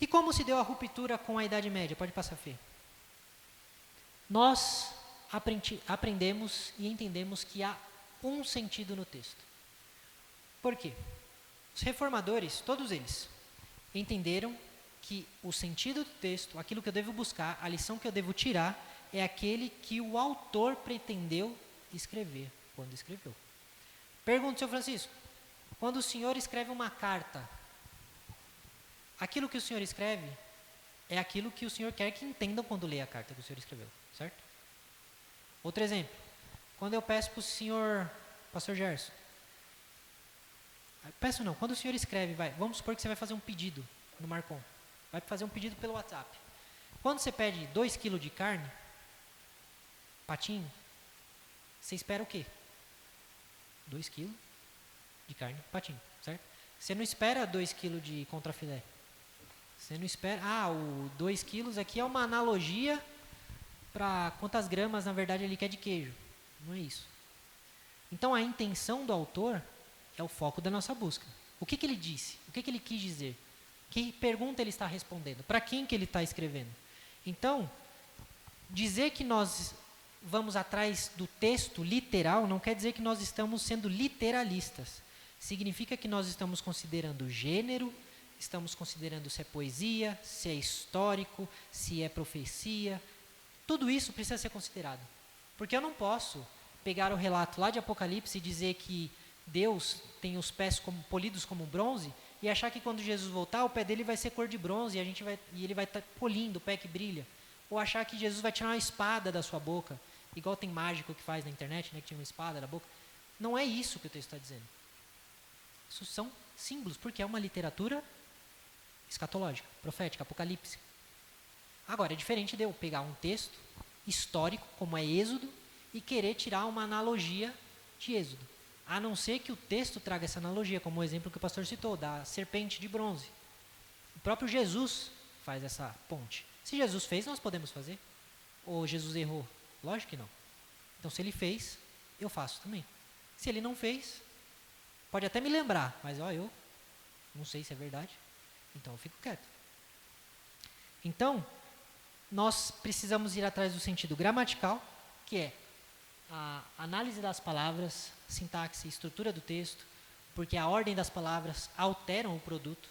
E como se deu a ruptura com a Idade Média? Pode passar, Fê. Nós aprendemos e entendemos que há um sentido no texto. Por quê? Os reformadores, todos eles, entenderam que o sentido do texto, aquilo que eu devo buscar, a lição que eu devo tirar, é aquele que o autor pretendeu escrever quando escreveu. Pergunta, seu Francisco, quando o senhor escreve uma carta, aquilo que o senhor escreve é aquilo que o senhor quer que entendam quando lê a carta que o senhor escreveu, certo? Outro exemplo, quando eu peço para o senhor, pastor Gerson, peço não, quando o senhor escreve, vamos supor que você vai fazer um pedido no Marcon, vai fazer um pedido pelo WhatsApp. Quando você pede 2 kg de carne, patinho, você espera o quê? 2 kg de carne, patinho, certo? Você não espera 2 kg de contrafilé. Você não espera, o 2 quilos aqui é uma analogia para quantas gramas, na verdade, ele quer de queijo. Não é isso. Então, a intenção do autor é o foco da nossa busca. O que ele disse? O que ele quis dizer? Que pergunta ele está respondendo? Para quem que ele está escrevendo? Então, dizer que nós vamos atrás do texto literal não quer dizer que nós estamos sendo literalistas. Significa que nós estamos considerando o gênero, estamos considerando se é poesia, se é histórico, se é profecia. Tudo isso precisa ser considerado. Porque eu não posso pegar o relato lá de Apocalipse e dizer que Deus tem os pés polidos como bronze e achar que quando Jesus voltar, o pé dele vai ser cor de bronze e ele vai estar polindo o pé que brilha. Ou achar que Jesus vai tirar uma espada da sua boca, igual tem mágico que faz na internet, né, que tira uma espada da boca. Não é isso que o texto está dizendo. Isso são símbolos, porque é uma literatura escatológica, profética, apocalipse. Agora, é diferente de eu pegar um texto histórico, como é Êxodo, e querer tirar uma analogia de Êxodo. A não ser que o texto traga essa analogia, como o exemplo que o pastor citou, da serpente de bronze. O próprio Jesus faz essa ponte. Se Jesus fez, nós podemos fazer? Ou Jesus errou? Lógico que não. Então, se ele fez, eu faço também. Se ele não fez, pode até me lembrar, mas eu não sei se é verdade, então eu fico quieto. Então, nós precisamos ir atrás do sentido gramatical, que é a análise das palavras, sintaxe, estrutura do texto, porque a ordem das palavras alteram o produto.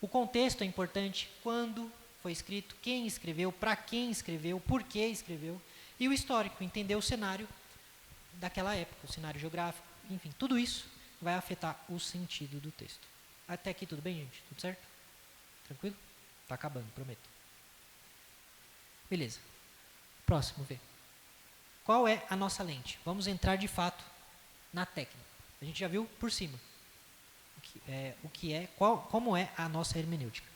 O contexto é importante, quando foi escrito, quem escreveu, para quem escreveu, por que escreveu, e o histórico, entender o cenário daquela época, o cenário geográfico, enfim, tudo isso vai afetar o sentido do texto. Até aqui tudo bem, gente? Tudo certo? Tranquilo? Está acabando, prometo. Beleza. Próximo, vê. Qual é a nossa lente? Vamos entrar de fato na técnica. A gente já viu por cima como é a nossa hermenêutica.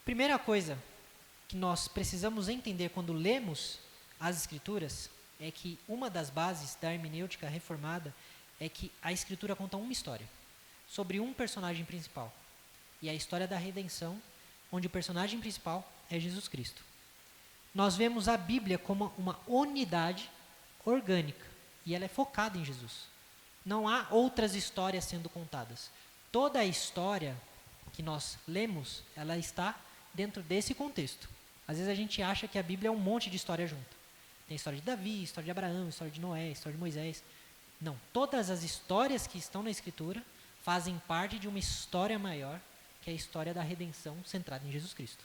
Primeira coisa que nós precisamos entender quando lemos as Escrituras é que uma das bases da hermenêutica reformada é que a Escritura conta uma história. sobre um personagem principal. E é a história da redenção, onde o personagem principal é Jesus Cristo. Nós vemos a Bíblia como uma unidade orgânica, e ela é focada em Jesus. Não há outras histórias sendo contadas. Toda a história que nós lemos, ela está dentro desse contexto. Às vezes a gente acha que a Bíblia é um monte de história junta. Tem história de Davi, história de Abraão, história de Noé, história de Moisés. Não, todas as histórias que estão na Escritura fazem parte de uma história maior, que é a história da redenção centrada em Jesus Cristo.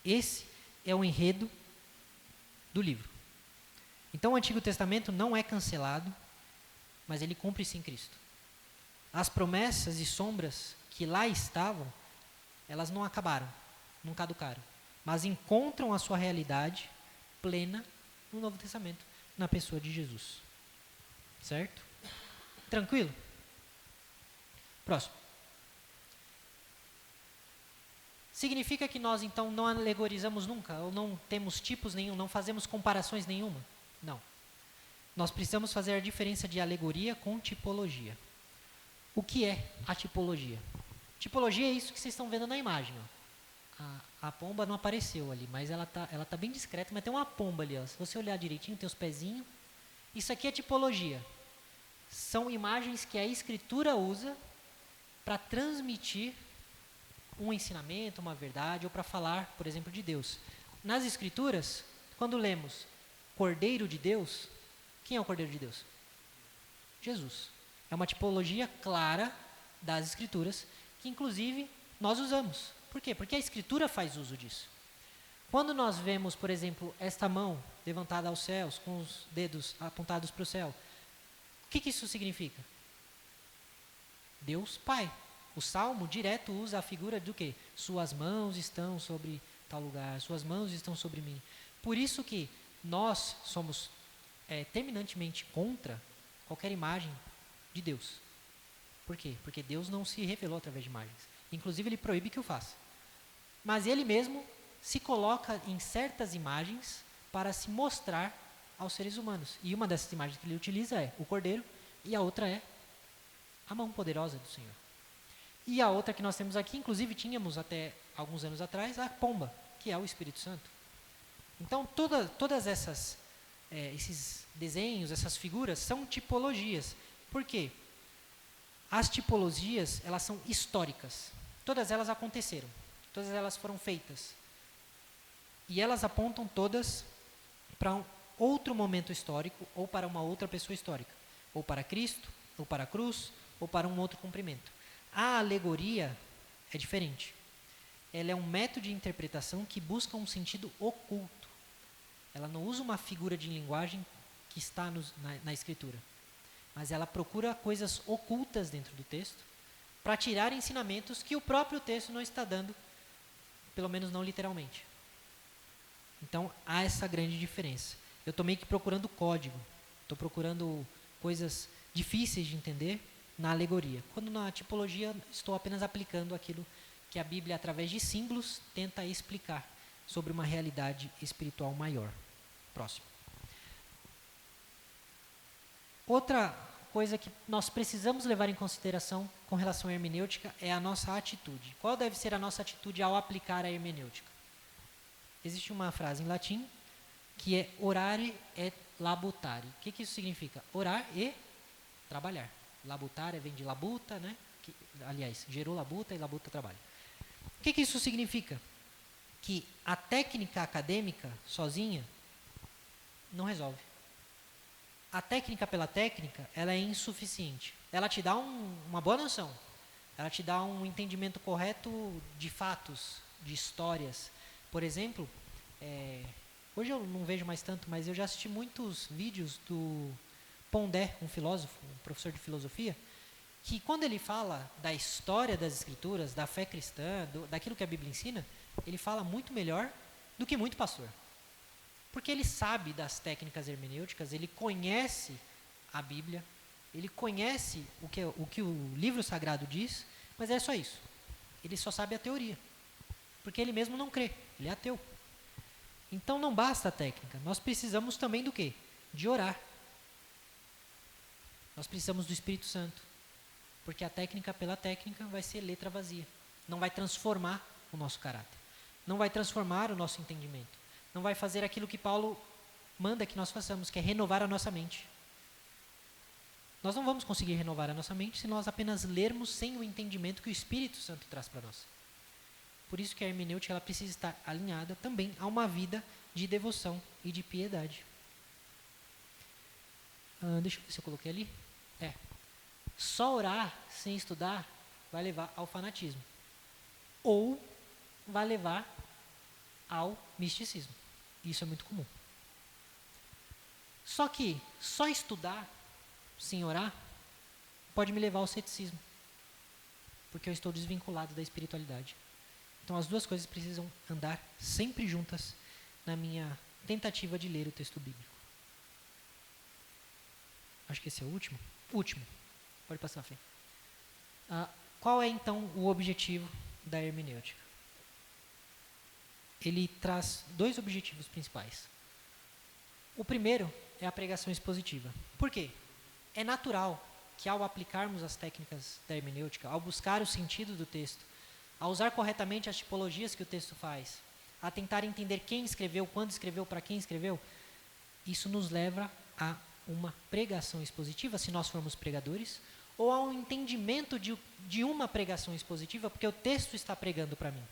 Esse é o enredo do livro. Então o Antigo Testamento não é cancelado, mas ele cumpre-se em Cristo. As promessas e sombras que lá estavam, elas não acabaram, não caducaram, mas encontram a sua realidade plena no Novo Testamento, na pessoa de Jesus. Certo? Tranquilo? Próximo. Significa que nós, então, não alegorizamos nunca, ou não temos tipos nenhum, não fazemos comparações nenhuma? Não. Nós precisamos fazer a diferença de alegoria com tipologia. O que é a tipologia? Tipologia é isso que vocês estão vendo na imagem. Ó. A pomba não apareceu ali, mas ela tá bem discreta, mas tem uma pomba ali. Ó. Se você olhar direitinho, tem os pezinhos. Isso aqui é tipologia. São imagens que a Escritura usa para transmitir um ensinamento, uma verdade, ou para falar, por exemplo, de Deus. Nas Escrituras, quando lemos Cordeiro de Deus, quem é o Cordeiro de Deus? Jesus. É uma tipologia clara das Escrituras, que inclusive nós usamos. Por quê? Porque a Escritura faz uso disso. Quando nós vemos, por exemplo, esta mão levantada aos céus, com os dedos apontados para o céu, o que isso significa? Deus Pai. O Salmo direto usa a figura do quê? Suas mãos estão sobre tal lugar, suas mãos estão sobre mim. Por isso que nós somos terminantemente contra qualquer imagem de Deus. Por quê? Porque Deus não se revelou através de imagens. Inclusive, ele proíbe que o faça. Mas ele mesmo se coloca em certas imagens para se mostrar aos seres humanos. E uma dessas imagens que ele utiliza é o cordeiro, e a outra é a mão poderosa do Senhor. E a outra que nós temos aqui, inclusive tínhamos até alguns anos atrás, a pomba, que é o Espírito Santo. Então, todas esses desenhos, essas figuras, são tipologias. Por quê? As tipologias, elas são históricas. Todas elas aconteceram. Todas elas foram feitas. E elas apontam todas para um outro momento histórico, ou para uma outra pessoa histórica. Ou para Cristo, ou para a cruz, ou para um outro cumprimento. A alegoria é diferente. Ela é um método de interpretação que busca um sentido oculto. Ela não usa uma figura de linguagem que está na Escritura. Mas ela procura coisas ocultas dentro do texto para tirar ensinamentos que o próprio texto não está dando, pelo menos não literalmente. Então, há essa grande diferença. Eu estou meio que procurando código. Estou procurando coisas difíceis de entender na alegoria. Quando na tipologia, estou apenas aplicando aquilo que a Bíblia, através de símbolos, tenta explicar sobre uma realidade espiritual maior. Próximo. Outra coisa que nós precisamos levar em consideração com relação à hermenêutica é a nossa atitude. Qual deve ser a nossa atitude ao aplicar a hermenêutica? Existe uma frase em latim que é orare et labutare. O que isso significa? Orar e trabalhar. Labutare vem de labuta, né? Aliás, gerou labuta e labuta trabalha. O que isso significa? Que a técnica acadêmica sozinha não resolve. A técnica pela técnica, ela é insuficiente. Ela te dá uma boa noção. Ela te dá um entendimento correto de fatos, de histórias. Por exemplo, hoje eu não vejo mais tanto, mas eu já assisti muitos vídeos do Pondé, um filósofo, um professor de filosofia, que quando ele fala da história das Escrituras, da fé cristã, daquilo que a Bíblia ensina, ele fala muito melhor do que muito pastor. Porque ele sabe das técnicas hermenêuticas, ele conhece a Bíblia, ele conhece o que o livro sagrado diz, mas é só isso. Ele só sabe a teoria. Porque ele mesmo não crê, ele é ateu. Então não basta a técnica, nós precisamos também do quê? De orar. Nós precisamos do Espírito Santo Porque a técnica pela técnica vai ser letra vazia. Não vai transformar o nosso caráter. Não vai transformar o nosso entendimento. Não vai fazer aquilo que Paulo manda que nós façamos, que é renovar a nossa mente. Nós não vamos conseguir renovar a nossa mente se nós apenas lermos sem o entendimento que o Espírito Santo traz para nós. Por isso que a hermenêutica ela precisa estar alinhada também a uma vida de devoção e de piedade. Deixa eu ver se eu coloquei ali. Só orar sem estudar vai levar ao fanatismo. Ou vai levar ao misticismo. Isso é muito comum. Só que só estudar sem orar pode me levar ao ceticismo. Porque eu estou desvinculado da espiritualidade. Então as duas coisas precisam andar sempre juntas na minha tentativa de ler o texto bíblico. Acho que esse é o último. Último. Pode passar, Fê. Qual é então o objetivo da hermenêutica? Ele traz dois objetivos principais. O primeiro é a pregação expositiva. Por quê? É natural que ao aplicarmos as técnicas da hermenêutica, ao buscar o sentido do texto, a usar corretamente as tipologias que o texto faz, a tentar entender quem escreveu, quando escreveu, para quem escreveu, isso nos leva a uma pregação expositiva, se nós formos pregadores, ou a um entendimento de uma pregação expositiva, porque o texto está pregando para mim.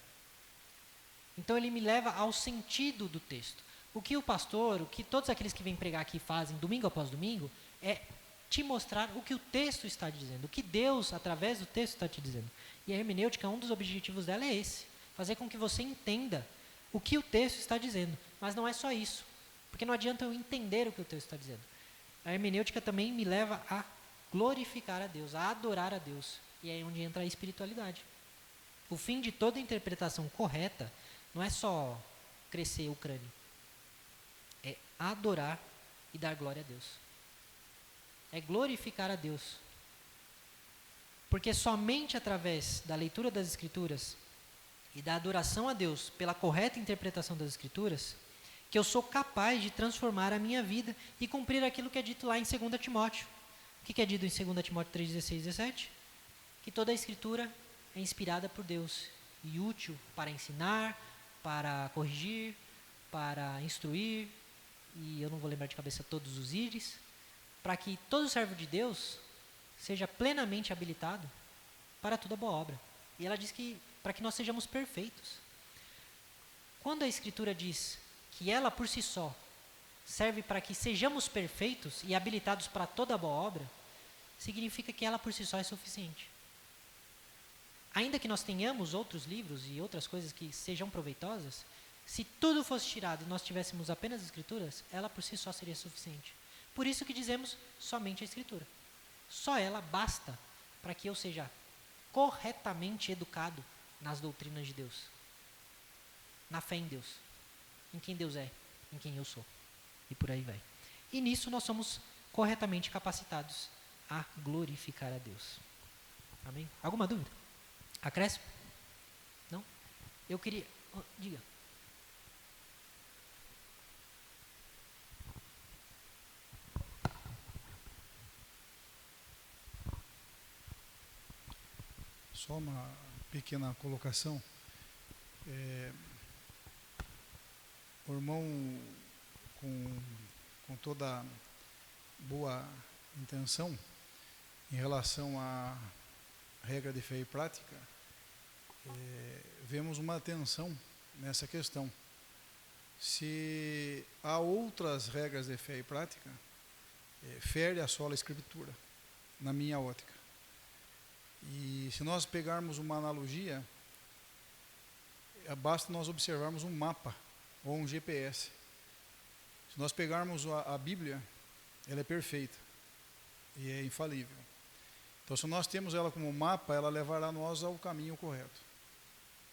Então ele me leva ao sentido do texto. O que o pastor, o que todos aqueles que vêm pregar aqui fazem domingo após domingo, é te mostrar o que o texto está dizendo, o que Deus, através do texto, está te dizendo. E a hermenêutica, um dos objetivos dela é esse, fazer com que você entenda o que o texto está dizendo. Mas não é só isso, porque não adianta eu entender o que o texto está dizendo. A hermenêutica também me leva a glorificar a Deus, a adorar a Deus. E é aí onde entra a espiritualidade. O fim de toda interpretação correta não é só crescer o crânio, é adorar e dar glória a Deus. É glorificar a Deus. Porque somente através da leitura das Escrituras e da adoração a Deus pela correta interpretação das Escrituras, que eu sou capaz de transformar a minha vida e cumprir aquilo que é dito lá em 2 Timóteo. O que é dito em 2 Timóteo 3, 16 e 17? Que toda a Escritura é inspirada por Deus e útil para ensinar, para corrigir, para instruir, e eu não vou lembrar de cabeça todos os íris, para que todo servo de Deus seja plenamente habilitado para toda boa obra. E ela diz que para que nós sejamos perfeitos. Quando a Escritura diz que ela por si só serve para que sejamos perfeitos e habilitados para toda boa obra, significa que ela por si só é suficiente. Ainda que nós tenhamos outros livros e outras coisas que sejam proveitosas, se tudo fosse tirado e nós tivéssemos apenas as Escrituras, ela por si só seria suficiente. Por isso que dizemos somente a Escritura. Só ela basta para que eu seja corretamente educado nas doutrinas de Deus, na fé em Deus, em quem Deus é, em quem eu sou, e por aí vai. E nisso nós somos corretamente capacitados a glorificar a Deus. Amém? Alguma dúvida? Acresce? Não? Eu queria... diga. Só uma pequena colocação. O irmão, com toda boa intenção, em relação à regra de fé e prática, vemos uma tensão nessa questão. Se há outras regras de fé e prática, fere a sola Escritura, na minha ótica. E se nós pegarmos uma analogia, basta nós observarmos um mapa ou um GPS. Se nós pegarmos a Bíblia, ela é perfeita e é infalível. Então, se nós temos ela como mapa, ela levará nós ao caminho correto.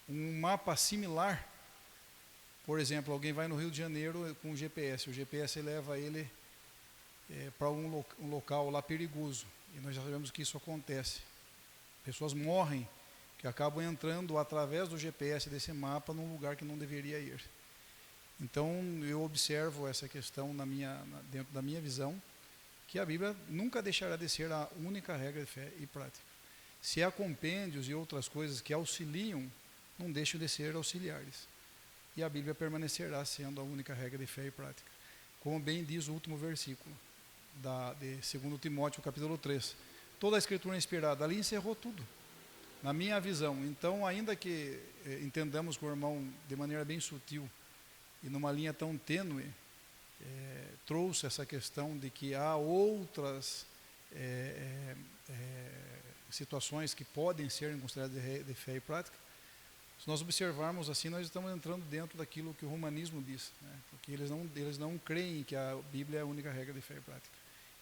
Um mapa similar, por exemplo, alguém vai no Rio de Janeiro com um GPS, o GPS leva ele para um local lá perigoso, e nós já sabemos que isso acontece. Pessoas morrem que acabam entrando através do GPS desse mapa num lugar que não deveria ir. Então, eu observo essa questão dentro da minha visão, que a Bíblia nunca deixará de ser a única regra de fé e prática. Se há compêndios e outras coisas que auxiliam, não deixam de ser auxiliares. E a Bíblia permanecerá sendo a única regra de fé e prática. Como bem diz o último versículo de 2 Timóteo, capítulo 3. Toda a Escritura é inspirada. Ali encerrou tudo, na minha visão. Então, ainda que entendamos com o irmão de maneira bem sutil e numa linha tão tênue, trouxe essa questão de que há outras situações que podem ser consideradas de fé e prática. Se nós observarmos assim, nós estamos entrando dentro daquilo que o romanismo diz, né? Porque eles não creem que a Bíblia é a única regra de fé e prática.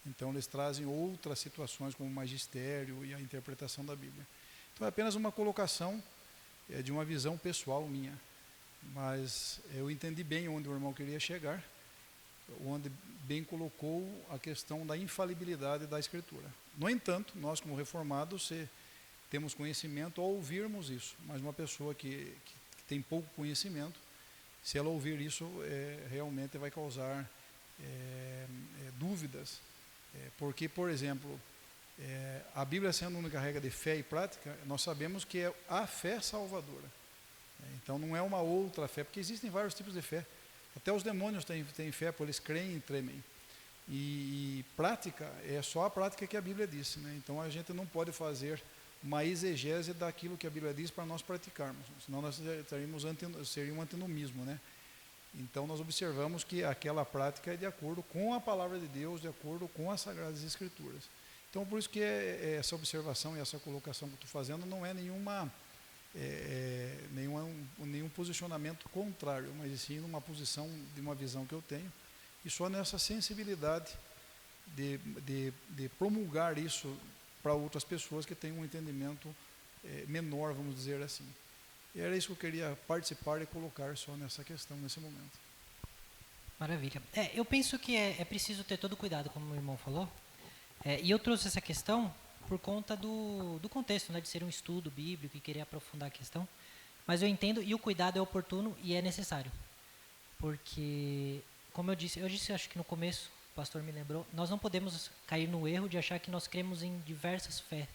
Então eles trazem outras situações como o magistério e a interpretação da Bíblia. Então é apenas uma colocação de uma visão pessoal minha, mas eu entendi bem onde o irmão queria chegar, onde bem colocou a questão da infalibilidade da Escritura. No entanto, nós como reformados temos conhecimento ao ouvirmos isso, mas uma pessoa que tem pouco conhecimento, se ela ouvir isso, realmente vai causar dúvidas, porque, por exemplo, a Bíblia sendo a única regra de fé e prática, nós sabemos que é a fé salvadora. Então não é uma outra fé, porque existem vários tipos de fé. Até os demônios têm fé, porque eles creem e tremem. E prática é só a prática que a Bíblia disse, né? Então a gente não pode fazer uma exegese daquilo que a Bíblia diz para nós praticarmos, senão nós seria um antinomismo, né? Então nós observamos que aquela prática é de acordo com a palavra de Deus, de acordo com as Sagradas Escrituras. Então por isso que essa observação e essa colocação que eu estou fazendo não é nenhum posicionamento contrário, mas sim uma posição de uma visão que eu tenho, e só nessa sensibilidade de promulgar isso para outras pessoas que têm um entendimento menor, vamos dizer assim. E era isso que eu queria participar e colocar só nessa questão, nesse momento. Maravilha. Eu penso que é preciso ter todo cuidado, como o irmão falou, e eu trouxe essa questão por conta do contexto, né, de ser um estudo bíblico e querer aprofundar a questão, mas eu entendo, e o cuidado é oportuno e é necessário, porque, como eu disse acho que no começo, o pastor me lembrou, nós não podemos cair no erro de achar que nós cremos em diversas fés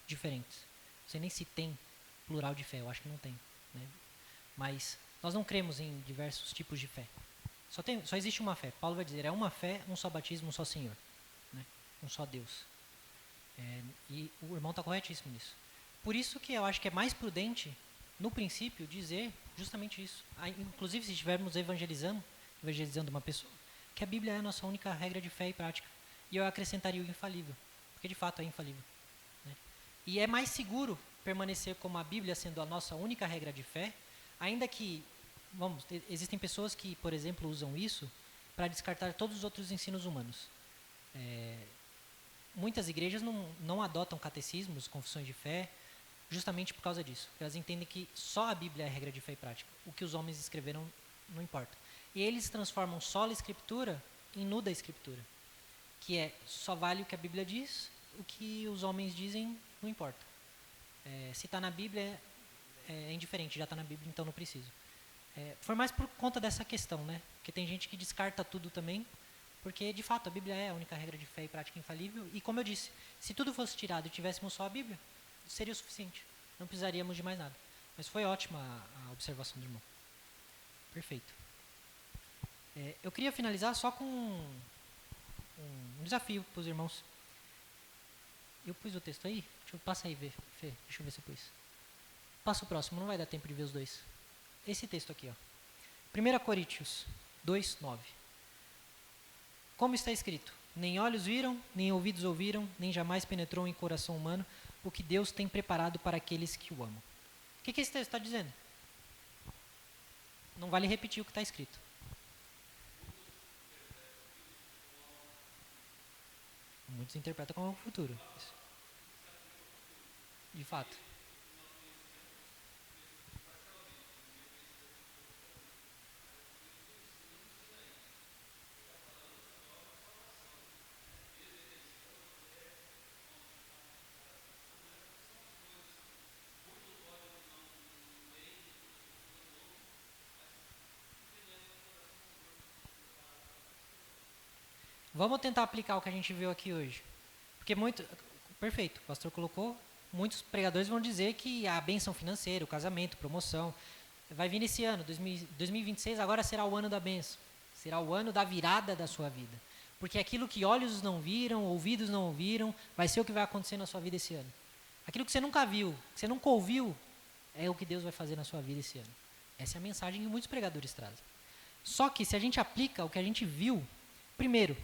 diferentes. Não sei nem se tem plural de fé, eu acho que não tem, né? Mas nós não cremos em diversos tipos de fé. Só existe uma fé. Paulo vai dizer, é uma fé, um só batismo, um só Senhor, né? Um só Deus. E o irmão está corretíssimo nisso. Por isso que eu acho que é mais prudente, no princípio, dizer justamente isso. Inclusive, se estivermos evangelizando uma pessoa, que a Bíblia é a nossa única regra de fé e prática. E eu acrescentaria o infalível, porque de fato é infalível, né? E é mais seguro permanecer como a Bíblia sendo a nossa única regra de fé, ainda que, existem pessoas que, por exemplo, usam isso para descartar todos os outros ensinos humanos. Muitas igrejas não adotam catecismos, confissões de fé, justamente por causa disso. Elas entendem que só a Bíblia é a regra de fé e prática. O que os homens escreveram não importa. E eles transformam sola escritura em nuda escritura, que só vale o que a Bíblia diz, o que os homens dizem não importa. Se está na Bíblia é indiferente, já está na Bíblia, então não preciso. Foi mais por conta dessa questão, né? Porque tem gente que descarta tudo também, porque de fato a Bíblia é a única regra de fé e prática infalível, e como eu disse, se tudo fosse tirado e tivéssemos só a Bíblia, seria o suficiente, não precisaríamos de mais nada. Mas foi ótima a observação do irmão. Perfeito. Eu queria finalizar só com um desafio para os irmãos. Eu pus o texto aí? Passa aí, Fê. Deixa eu ver se eu pus. Passa o próximo, não vai dar tempo de ver os dois. Esse texto aqui, ó. 1 Coríntios 2:9. Como está escrito, nem olhos viram, nem ouvidos ouviram, nem jamais penetrou em coração humano o que Deus tem preparado para aqueles que o amam. O que esse texto está dizendo? Não vale repetir o que está escrito. Muitos interpretam como o futuro. De fato. Vamos tentar aplicar o que a gente viu aqui hoje. Porque perfeito, o pastor colocou muitos pregadores vão dizer que a bênção financeira, o casamento, promoção, vai vir nesse ano, 2026, agora será o ano da bênção. Será o ano da virada da sua vida. Porque aquilo que olhos não viram, ouvidos não ouviram, vai ser o que vai acontecer na sua vida esse ano. Aquilo que você nunca viu, que você nunca ouviu, é o que Deus vai fazer na sua vida esse ano. Essa é a mensagem que muitos pregadores trazem. Só que se a gente aplica o que a gente viu, primeiro,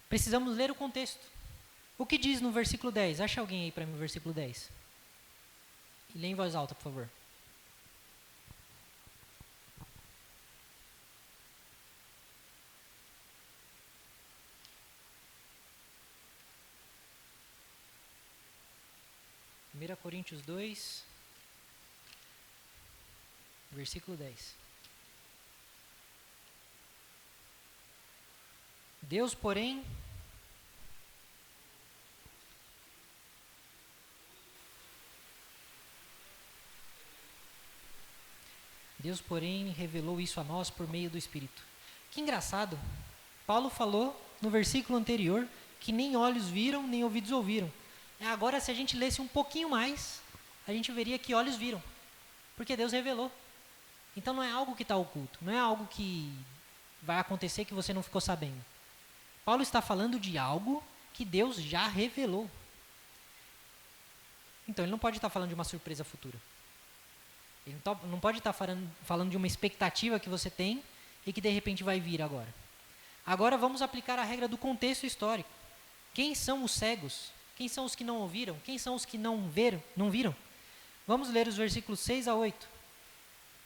precisamos ler o contexto. O que diz no versículo 10? Acha alguém aí para mim o versículo 10. E lê em voz alta, por favor. Primeira Coríntios 2, versículo 10. Deus, porém, revelou isso a nós por meio do Espírito. Que engraçado, Paulo falou no versículo anterior que nem olhos viram, nem ouvidos ouviram. Agora, se a gente lesse um pouquinho mais, a gente veria que olhos viram, porque Deus revelou. Então não é algo que está oculto, não é algo que vai acontecer que você não ficou sabendo. Paulo está falando de algo que Deus já revelou. Então ele não pode estar falando de uma surpresa futura. Ele não pode estar falando de uma expectativa que você tem e que de repente vai vir agora. Agora vamos aplicar a regra do contexto histórico. Quem são os cegos? Quem são os que não ouviram? Quem são os que não viram? Vamos ler os versículos 6 a 8.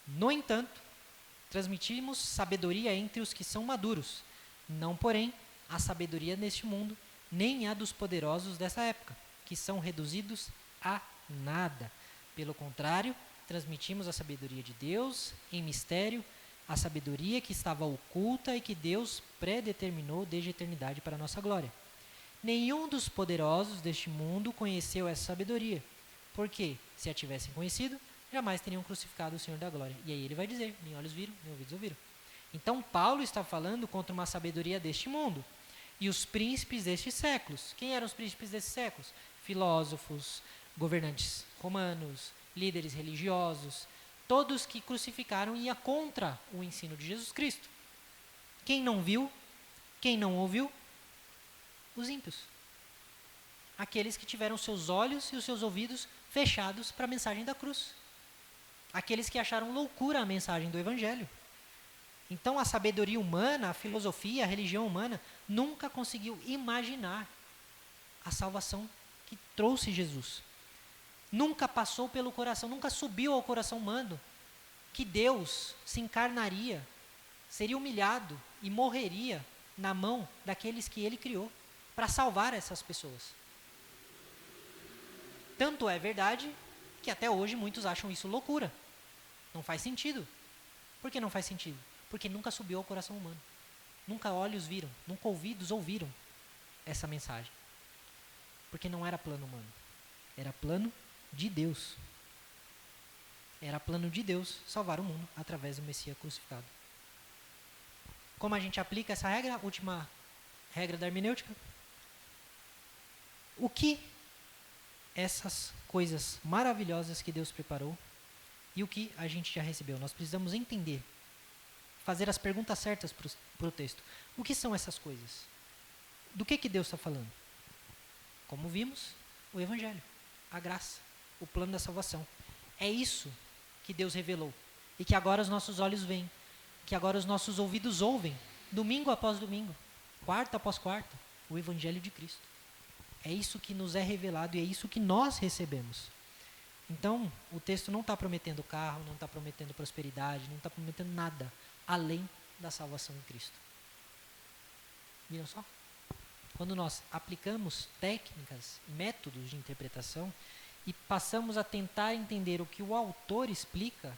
No entanto, transmitimos sabedoria entre os que são maduros, não, porém, a sabedoria neste mundo, nem a dos poderosos dessa época, que são reduzidos a nada. Pelo contrário, transmitimos a sabedoria de Deus em mistério, a sabedoria que estava oculta e que Deus predeterminou desde a eternidade para a nossa glória. Nenhum dos poderosos deste mundo conheceu essa sabedoria, porque, se a tivessem conhecido, jamais teriam crucificado o Senhor da glória. E aí ele vai dizer, nem olhos viram, nem ouvidos ouviram. Então Paulo está falando contra uma sabedoria deste mundo. E os príncipes destes séculos. Quem eram os príncipes desses séculos? Filósofos, governantes romanos, líderes religiosos, todos que crucificaram e ia contra o ensino de Jesus Cristo. Quem não viu, quem não ouviu? Os ímpios. Aqueles que tiveram seus olhos e os seus ouvidos fechados para a mensagem da cruz. Aqueles que acharam loucura a mensagem do Evangelho. Então a sabedoria humana, a filosofia, a religião humana nunca conseguiu imaginar a salvação que trouxe Jesus. Nunca passou pelo coração, nunca subiu ao coração humano que Deus se encarnaria, seria humilhado e morreria na mão daqueles que Ele criou para salvar essas pessoas. Tanto é verdade que até hoje muitos acham isso loucura. Não faz sentido. Por que não faz sentido? Porque nunca subiu ao coração humano. Nunca olhos viram, nunca ouvidos ouviram essa mensagem. Porque não era plano humano. Era plano de Deus. Era plano de Deus salvar o mundo através do Messias crucificado. Como a gente aplica essa regra? Última regra da hermenêutica. O que essas coisas maravilhosas que Deus preparou e o que a gente já recebeu? Nós precisamos entender, fazer as perguntas certas para o texto. O que são essas coisas? Do que Deus está falando? Como vimos, o Evangelho, a graça, o plano da salvação. É isso que Deus revelou e que agora os nossos olhos veem, que agora os nossos ouvidos ouvem, domingo após domingo, quarta após quarta, o Evangelho de Cristo. É isso que nos é revelado e é isso que nós recebemos. Então, o texto não está prometendo carro, não está prometendo prosperidade, não está prometendo nada além da salvação em Cristo. Viram só? Quando nós aplicamos técnicas, métodos de interpretação e passamos a tentar entender o que o autor explica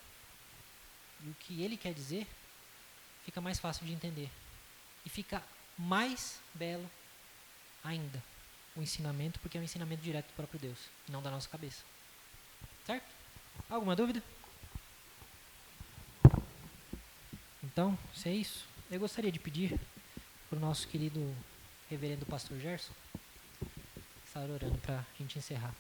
e o que ele quer dizer, fica mais fácil de entender. E fica mais belo ainda o ensinamento, porque é um ensinamento direto do próprio Deus, não da nossa cabeça. Certo? Alguma dúvida? Então, se é isso, eu gostaria de pedir para o nosso querido reverendo pastor Gerson estar orando para a gente encerrar.